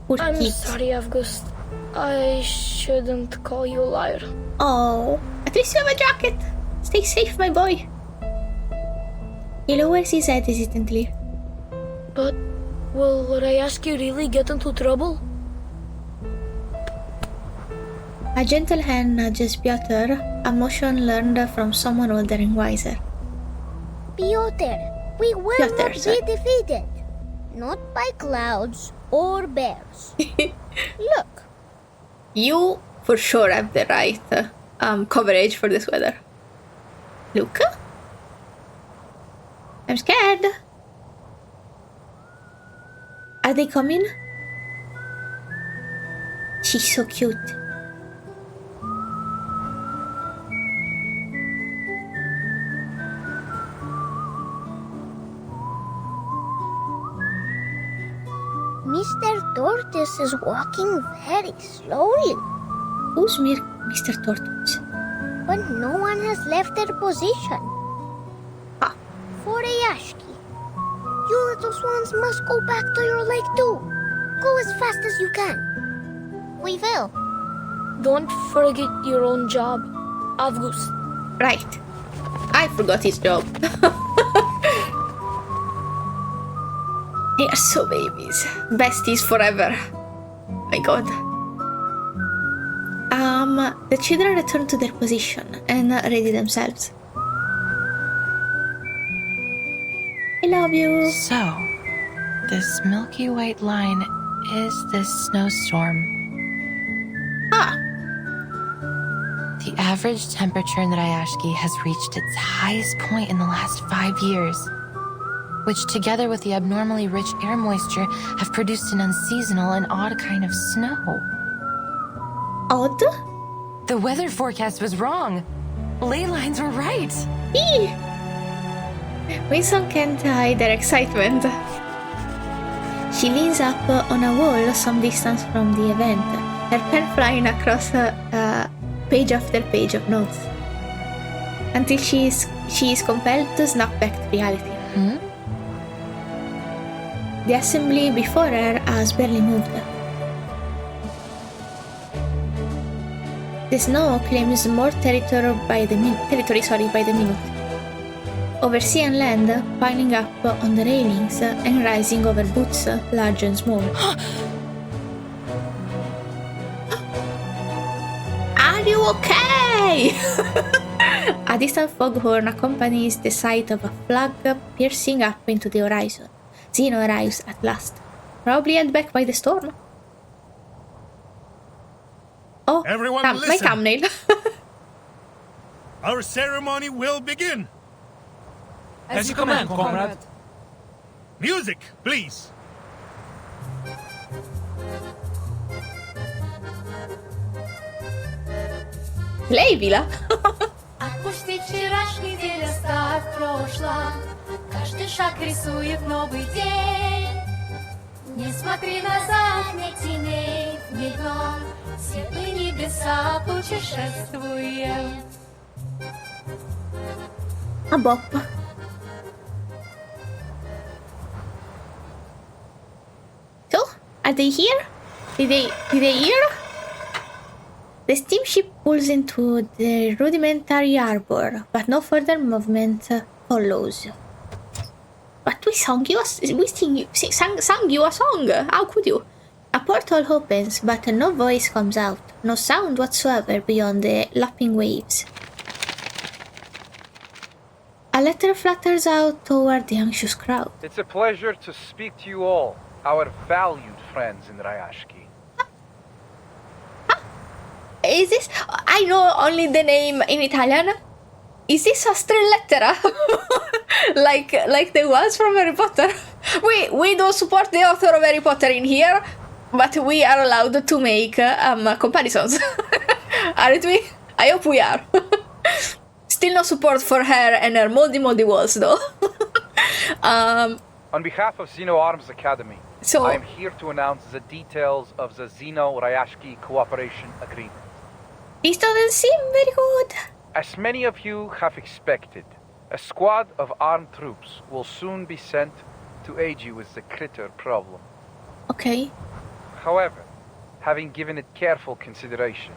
Poor I'm kids. sorry, Avgust. I shouldn't call you a liar. Oh, at least you have a jacket. Stay safe, my boy. He lowers his head hesitantly. But will Rayashki really get into trouble? A gentle hand nudges Pyotr, a motion learned from someone older and wiser. Pyotr, we will Pyotr, not sorry. be defeated. Not by clouds or bears. Look. You for sure have the right coverage for this weather. Look. I'm scared. Are they coming? She's so cute. Mr. Tortoise is walking very slowly. Who's Mr. Tortoise? But no one has left their position. Ah. For Rayashki, you little swans must go back to your lake too. Go as fast as you can. We will. Don't forget your own job, Avgust. Right. I forgot his job. They are so babies. Besties forever. My god. The children return to their position and ready themselves. I love you. So, this milky white line is this snowstorm. Ah, The average temperature in the Rayashki has reached its highest point in the last 5 years, which together with the abnormally rich air moisture have produced an unseasonal and odd kind of snow. odd. The weather forecast was wrong. Ley lines were right. Eee. Windsong can't hide their excitement. She leans up on a wall some distance from the event, her pen flying across page after page of notes, until she is compelled to snap back to reality. The assembly before her has barely moved. The snow claims more territory by the minute. Over sea and land, piling up on the railings and rising over boots, large and small. Are you okay? A distant foghorn accompanies the sight of a flag piercing up into the horizon. Zeno arrives at last, probably held back by the storm. Oh, Everyone my listen. thumbnail. Our ceremony will begin. As you command, comrade. Music, please. Плей, Отпусти вчерашний день, оставь прошлое. Каждый шаг рисует новый день. Не смотри назад, не теней, не дном. Светлые небеса путешествуем. A bop. So, are they here? Did they hear? The steamship pulls into the rudimentary harbor, but no further movement follows. But we sang you a song. How could you? A portal opens, but no voice comes out, no sound whatsoever beyond the lapping waves. A letter flutters out toward the anxious crowd. It's a pleasure to speak to you all, our valued friends in Rayashki. Is this? I know only the name in Italian. Is this a straight letter? like the ones from Harry Potter? We don't support the author of Harry Potter in here, but we are allowed to make comparisons. Aren't we? I hope we are. Still no support for her and her moldy walls, though. On behalf of Xeno Arms Academy, I am here to announce the details of the Xeno-Rayashki Cooperation Agreement. This doesn't seem very good. As many of you have expected, a squad of armed troops will soon be sent to aid you with the critter problem. Okay. However, having given it careful consideration,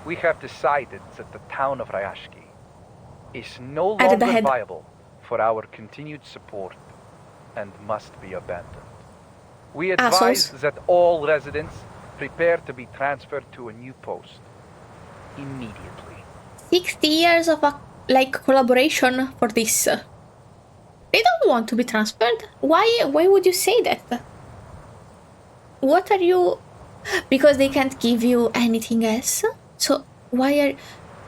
we have decided that the town of Rayashki is no longer viable for our continued support and must be abandoned. We advise that all residents prepare to be transferred to a new post immediately. 60 years of collaboration for this. They don't want to be transferred. Why would you say that? What are you? Because they can't give you anything else. So why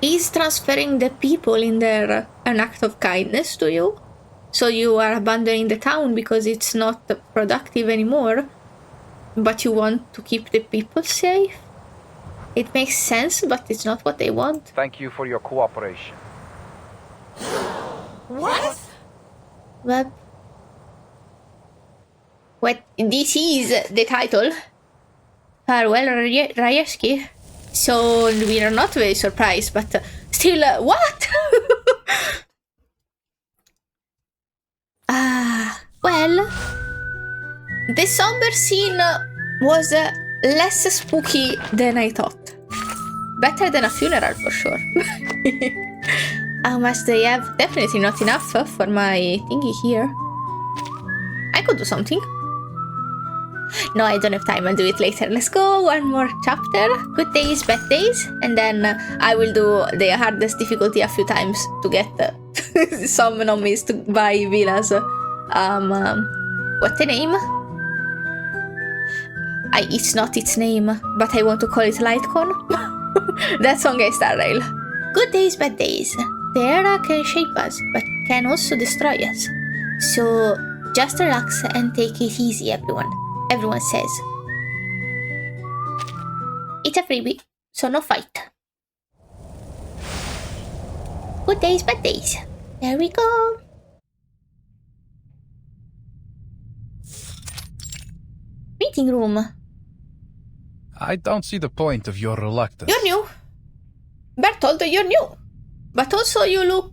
is transferring the people in there an act of kindness to you? So you are abandoning the town because it's not productive anymore, but you want to keep the people safe? It makes sense, but it's not what they want. Thank you for your cooperation. What? Well, what? This is the title. Farewell, Rayashki. So we are not very surprised, but still, what? Well, the somber scene was less spooky than I thought. Better than a funeral for sure. How much they have? Definitely not enough for my thingy here. I could do something. No, I don't have time. I'll do it later. Let's go. One more chapter. Good days, bad days. And then I will do the hardest difficulty a few times to get some nominees to buy villas. What the name? It's not its name, but I want to call it Lightcon. That's on Gay Star Rail. Good days, bad days. The era can shape us, but can also destroy us. So just relax and take it easy, everyone. Everyone says. It's a freebie, so no fight. Good days, bad days. There we go. Meeting room. I don't see the point of your reluctance. You're new. Bertoldo, you're new. But also you look...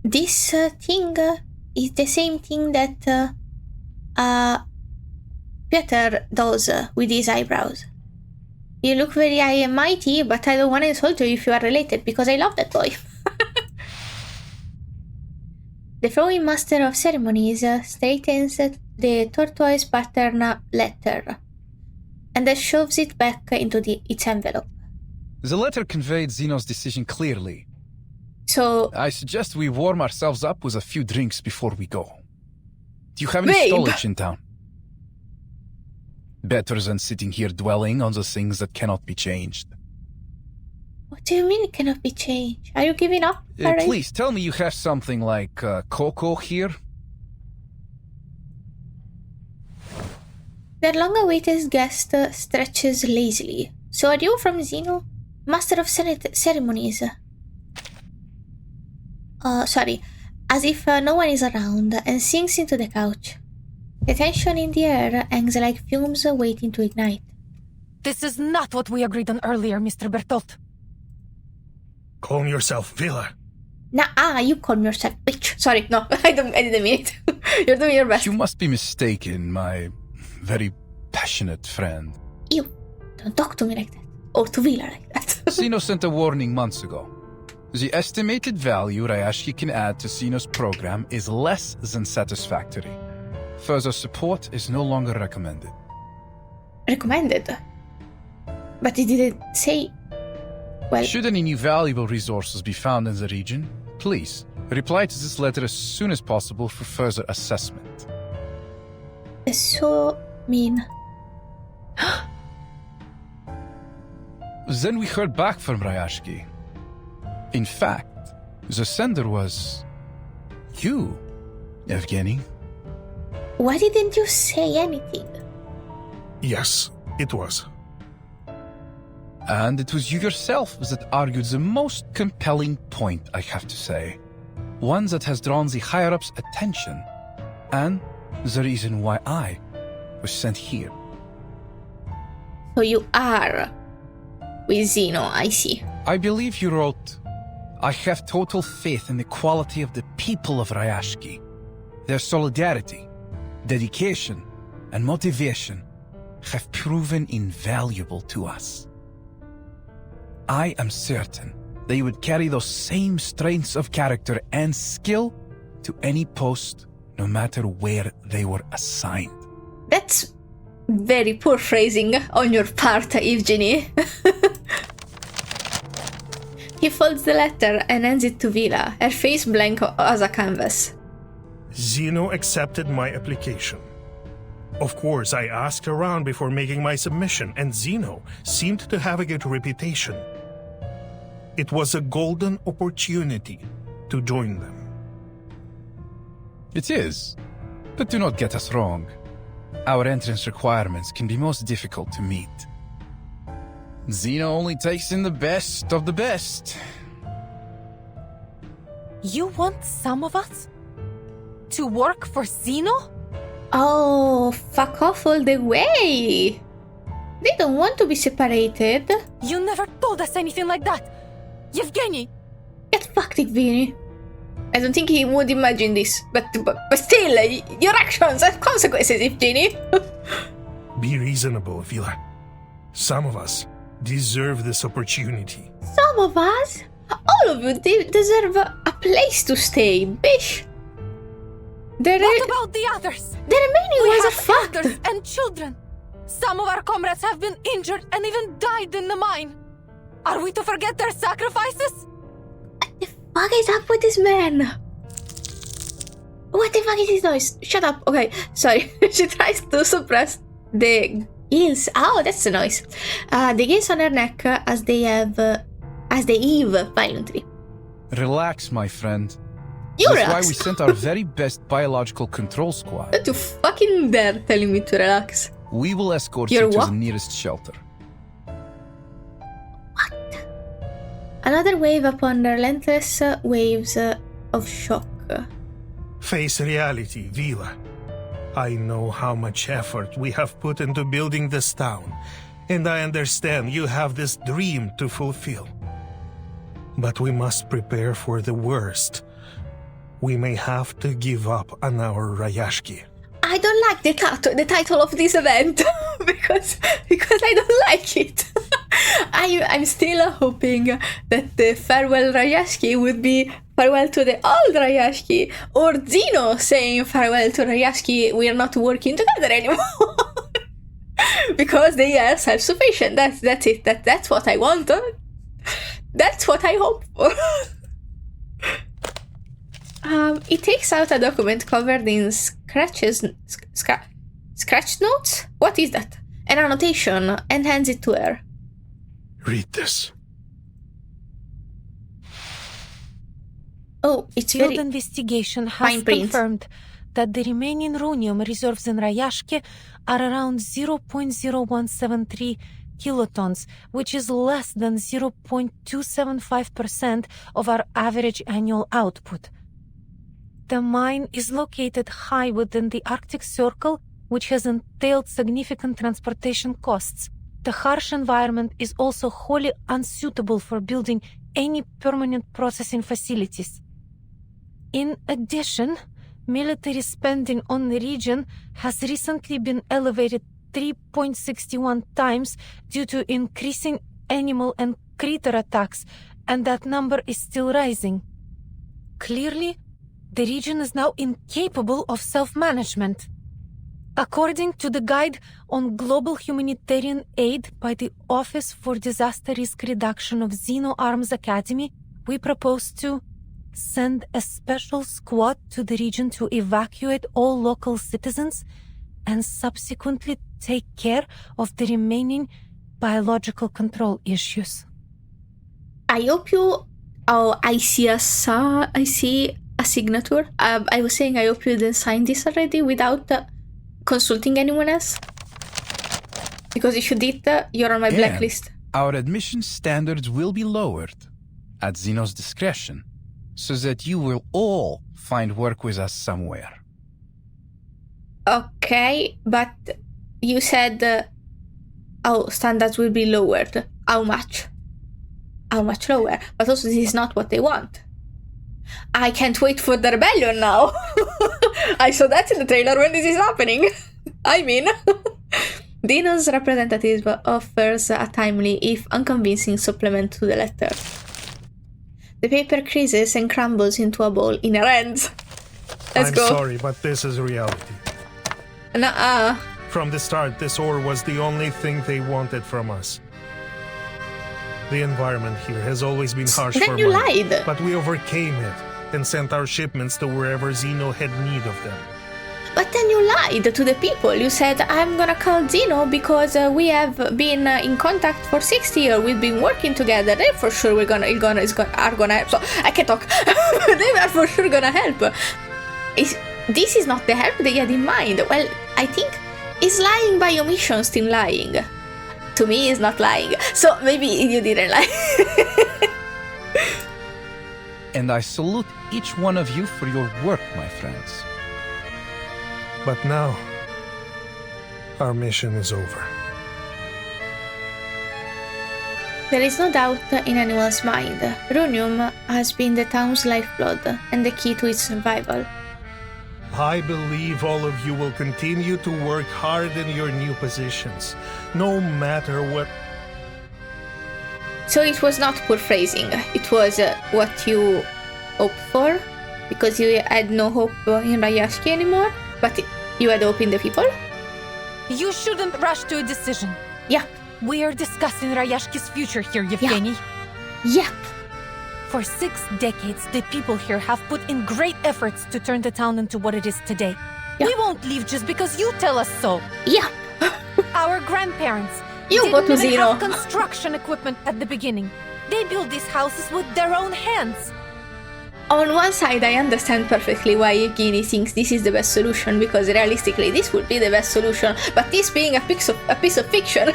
This thing is the same thing that Pyotr does with his eyebrows. You look very high and mighty, but I don't want to insult you if you are related, because I love that boy. The flowing master of ceremonies straightens the tortoise pattern letter and then shoves it back into its envelope. The letter conveyed Zeno's decision clearly. So... I suggest we warm ourselves up with a few drinks before we go. Do you have any storage in town? Better than sitting here dwelling on the things that cannot be changed. What do you mean it cannot be changed? Are you giving up? Please, tell me you have something like cocoa here? Their long-awaited guest stretches lazily. So are you from Zeno? Master of ceremonies. Sorry. As if no one is around, and sinks into the couch. The tension in the air hangs like fumes waiting to ignite. This is not what we agreed on earlier, Mr. Bertolt. Calm yourself, Villa. Nah, you calm yourself, bitch. Sorry, no, I didn't mean it. You're doing your best. You must be mistaken, my very passionate friend. You don't talk to me like that. Or to Villa like that. Zeno sent a warning months ago. The estimated value Rayashki can add to Zeno's program is less than satisfactory. Further support is no longer recommended. Recommended? But he didn't say... Well... Should any new valuable resources be found in the region, please reply to this letter as soon as possible for further assessment. So... mean? Then we heard back from Rayashki. In fact, the sender was... you, Evgeny. Why didn't you say anything? Yes, it was. And it was you yourself that argued the most compelling point, I have to say. One that has drawn the higher-ups' attention. And the reason why I was sent here. So you are with Zeno, I see. I believe you wrote, I have total faith in the quality of the people of Rayashki. Their solidarity, dedication, and motivation have proven invaluable to us. I am certain they would carry those same strengths of character and skill to any post, no matter where they were assigned. That's very poor phrasing on your part, Evgeny. He folds the letter and hands it to Vila, her face blank as a canvas. Zeno accepted my application. Of course, I asked around before making my submission, and Zeno seemed to have a good reputation. It was a golden opportunity to join them. It is, but do not get us wrong. Our entrance requirements can be most difficult to meet. Zeno only takes in the best of the best. You want some of us to work for Zeno? Oh, fuck off all the way! They don't want to be separated. You never told us anything like that! Yevgeny! Get fucked, Evgeny. I don't think he would imagine this, but still, your actions have consequences, Evgeny. Be reasonable, Vila. Some of us deserve this opportunity. Some of us? All of you deserve a place to stay, bish. What about the others? The remaining ones are fucked. Elders and children. Some of our comrades have been injured and even died in the mine. Are we to forget their sacrifices? What the fuck is up with this man? What the fuck is this noise? Shut up. Okay, sorry. She tries to suppress the gills. Oh, that's a noise. The gills on her neck as they heave violently. Relax, my friend. That's why we sent our very best biological control squad. Don't you fucking dare telling me to relax. We will escort you to the nearest shelter. What? Another wave upon the relentless waves of shock. Face reality, Vila. I know how much effort we have put into building this town, and I understand you have this dream to fulfill. But we must prepare for the worst. We may have to give up on our Rayashki. I don't like the title of this event because I don't like it. I'm still hoping that the farewell Rayashki would be farewell to the old Rayashki, or Zeno saying farewell to Rayashki, we are not working together anymore. Because they are self-sufficient. That's it. That's what I want. That's what I hope for. He takes out a document covered in scratch notes? What is that? An annotation, and hands it to her. Read this. Oh, it's Field very investigation has confirmed that the remaining runium reserves in Rayashki are around 0.0173 kilotons, which is less than 0.275% of our average annual output. The mine is located high within the Arctic Circle, which has entailed significant transportation costs. The harsh environment is also wholly unsuitable for building any permanent processing facilities. In addition, military spending on the region has recently been elevated 3.61 times due to increasing animal and critter attacks, and that number is still rising. Clearly, the region is now incapable of self-management. According to the Guide on Global Humanitarian Aid by the Office for Disaster Risk Reduction of Zeno Arms Academy, we propose to send a special squad to the region to evacuate all local citizens and subsequently take care of the remaining biological control issues. I hope you... Oh, I see a signature. I was saying I hope you didn't sign this already without consulting anyone else. Because if you did, you're on my blacklist. Our admission standards will be lowered at Zeno's discretion, so that you will all find work with us somewhere. Okay, but you said standards will be lowered. How much? How much lower? But also this is not what they want. I can't wait for the rebellion now. I saw that in the trailer when this is happening. I mean, Dino's representative offers a timely, if unconvincing, supplement to the letter. The paper creases and crumbles into a ball in her hands. Let's go. I'm sorry, but this is reality. Nuh-uh. From the start, this ore was the only thing they wanted from us. The environment here has always been harsh Then for you money, lied. but we overcame it and sent our shipments to wherever Zeno had need of them. But then you lied to the people. You said, I'm gonna call Zeno because we have been in contact for 60 years. We've been working together. They for sure are gonna help. So I can talk. They are for sure gonna help. This is not the help they had in mind. Well, I think is lying by omission still lying. To me, is not lying. So maybe you didn't lie. And I salute each one of you for your work, my friends. But now, our mission is over. There is no doubt in anyone's mind. Runium has been the town's lifeblood and the key to its survival. I believe all of you will continue to work hard in your new positions, no matter what. So it was not poor phrasing. It was what you hoped for, because you had no hope in Rayashki anymore, but you had hope in the people. You shouldn't rush to a decision. Yeah. We are discussing Rayashki's future here, Yevgeny. Yep. For 6 decades, the people here have put in great efforts to turn the town into what it is today. Yeah. We won't leave just because you tell us so. Yeah. Our grandparents You go to didn't even Zeno. have construction equipment at the beginning. They built these houses with their own hands. On one side, I understand perfectly why Evgeny thinks this is the best solution, because realistically this would be the best solution, but this being a piece of fiction,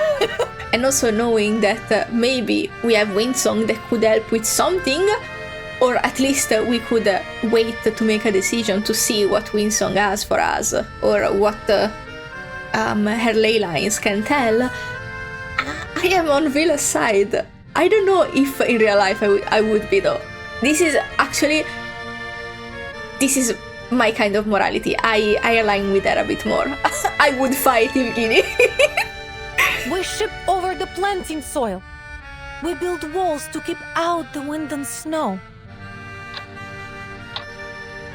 and also knowing that maybe we have Windsong that could help with something, or at least we could wait to make a decision to see what Windsong has for us, or what her ley lines can tell. I am on Villa's side. I don't know if in real life I would be though. This is my kind of morality. I align with her a bit more. I would fight Evgeny. We ship over the planting soil. We build walls to keep out the wind and snow.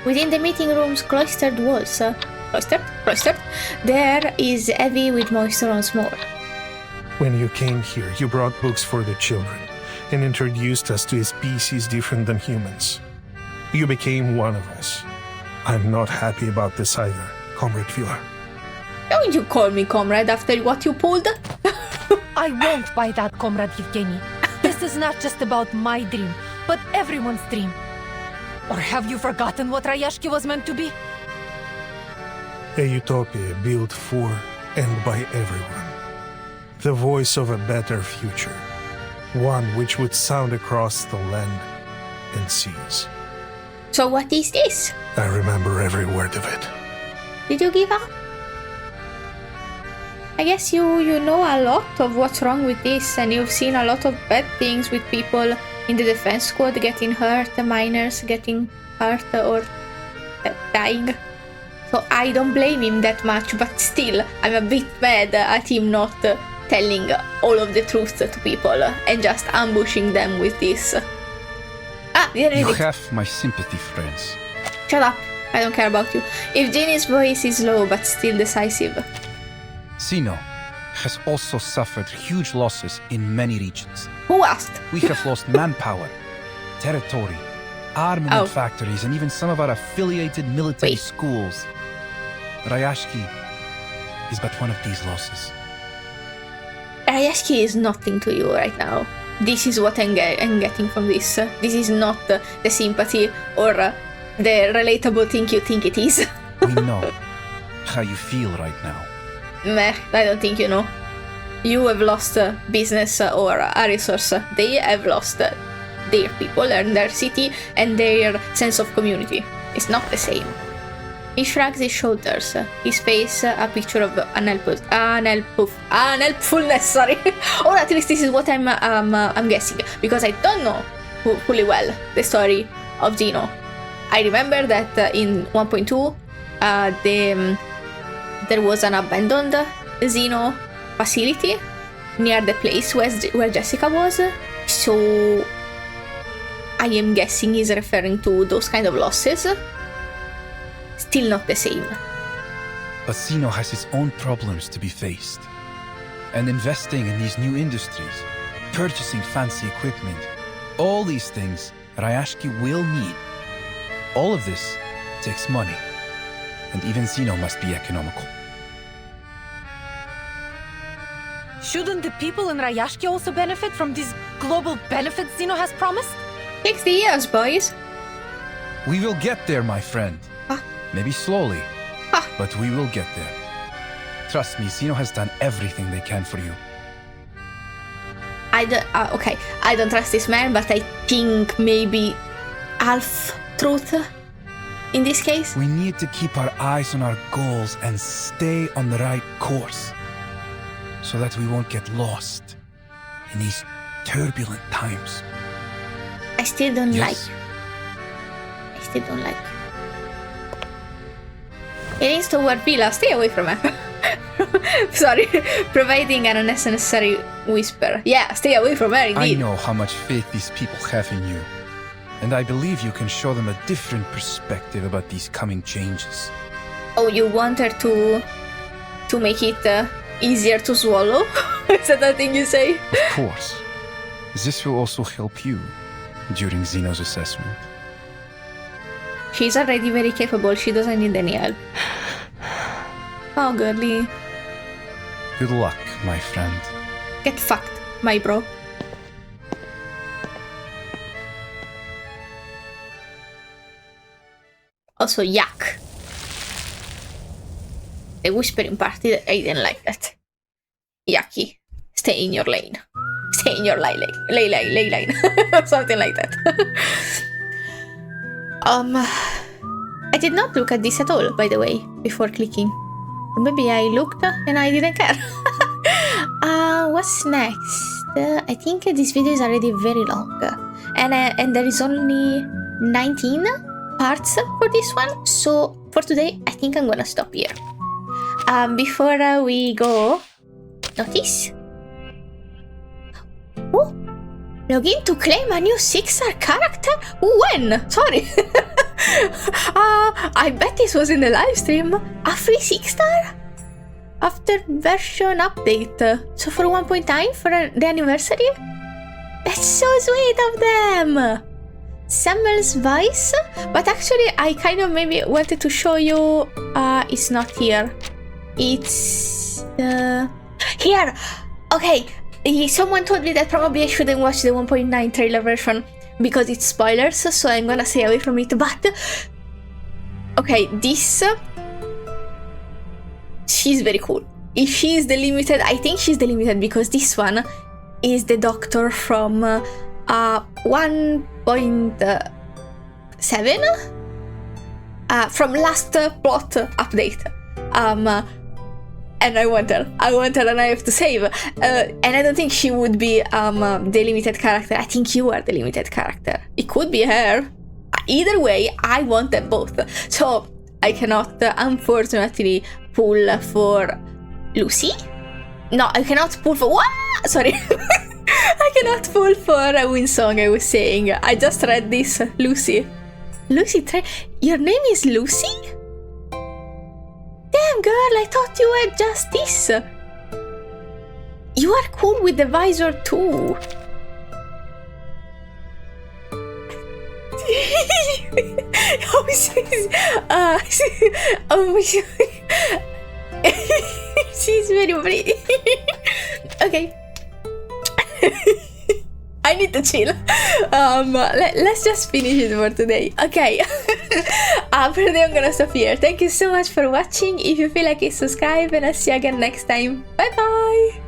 Within the meeting room's cloistered walls, cloistered, there is heavy with moisture once more. When you came here, you brought books for the children and introduced us to a species different than humans. You became one of us. I'm not happy about this either, Comrade Vila. Don't you call me comrade after what you pulled? I won't buy that, Comrade Yevgeny. This is not just about my dream, but everyone's dream. Or have you forgotten what Rayashki was meant to be? A utopia built for and by everyone. The voice of a better future. One which would sound across the land and seas. So what is this? I remember every word of it. Did you give up? I guess you know a lot of what's wrong with this, and you've seen a lot of bad things with people in the defense squad getting hurt, miners getting hurt or dying. So I don't blame him that much, but still, I'm a bit mad at him not telling all of the truth to people and just ambushing them with this. You have my sympathy, friends. Shut up, I don't care about you. Evgeny's voice is low but still decisive. Zeno has also suffered huge losses in many regions. Who asked? We have lost manpower, territory, armament factories, and even some of our affiliated military schools. Rayashki is but one of these losses. Rayashki is nothing to you right now. This is what I'm getting from this. This is not the sympathy or the relatable thing you think it is. We know how you feel right now. Meh, I don't think you know. You have lost business or a resource. They have lost their people and their city and their sense of community. It's not the same. He shrugs his shoulders, his face a picture of unhelpfulness, sorry. Or at least this is what I'm guessing, because I don't know fully well the story of Zeno. I remember that in 1.2 there was an abandoned Zeno facility near the place where Jessica was, so I am guessing he's referring to those kind of losses. Still not the same. But Zeno has his own problems to be faced. And investing in these new industries, purchasing fancy equipment, all these things Rayashki will need. All of this takes money. And even Zeno must be economical. Shouldn't the people in Rayashki also benefit from these global benefits Zeno has promised? 60 years, boys. We will get there, my friend. Maybe slowly, but we will get there. Trust me, Zeno has done everything they can for you. I don't trust this man, but I think maybe half truth in this case. We need to keep our eyes on our goals and stay on the right course, so that we won't get lost in these turbulent times. I still don't like. It is toward Vila. Stay away from her. Sorry, providing an unnecessary whisper. Yeah, stay away from her, indeed. I know how much faith these people have in you, and I believe you can show them a different perspective about these coming changes. Oh, you want her to make it easier to swallow? Is that the thing you say? Of course. This will also help you during Zeno's assessment. She's already very capable. She doesn't need any help. Oh, girly. Good luck, my friend. Get fucked, my bro. Also, yuck. The whispering party, I didn't like that. Yucky. Stay in your lane. Stay in your lane. Something like that. I did not look at this at all, by the way, before clicking. Maybe I looked and I didn't care. What's next? I think this video is already very long. And there is only 19 parts for this one. So for today, I think I'm gonna stop here. Before we go... Notice? Oh! Login to claim a new 6-star character? When? Sorry. I bet this was in the live stream. A free 6-star? After version update. So for 1.9 for the anniversary? That's so sweet of them. Sammel's Vice? But actually I kind of maybe wanted to show you... it's not here. It's... here! Okay. Someone told me that probably I shouldn't watch the 1.9 trailer version because it's spoilers, so I'm gonna stay away from it, but... Okay, this... She's very cool. If she's the limited, I think she's the limited because this one is the doctor from 1.7? From last plot update. And I want her and I have to save. And I don't think she would be the limited character. I think you are the limited character. It could be her. Either way, I want them both. So I cannot, unfortunately, pull for Lucy. No, I cannot pull for... What? Sorry. I cannot pull for Windsong, I was saying. I just read this. Lucy. Lucy, your name is Lucy? Damn, girl, I thought you were just this. You are cool with the visor too. She's very pretty. Okay. I need to chill. Let's just finish it for today. Okay. Probably I'm gonna stop here. Thank you so much for watching. If you feel like it, subscribe and I'll see you again next time. Bye bye.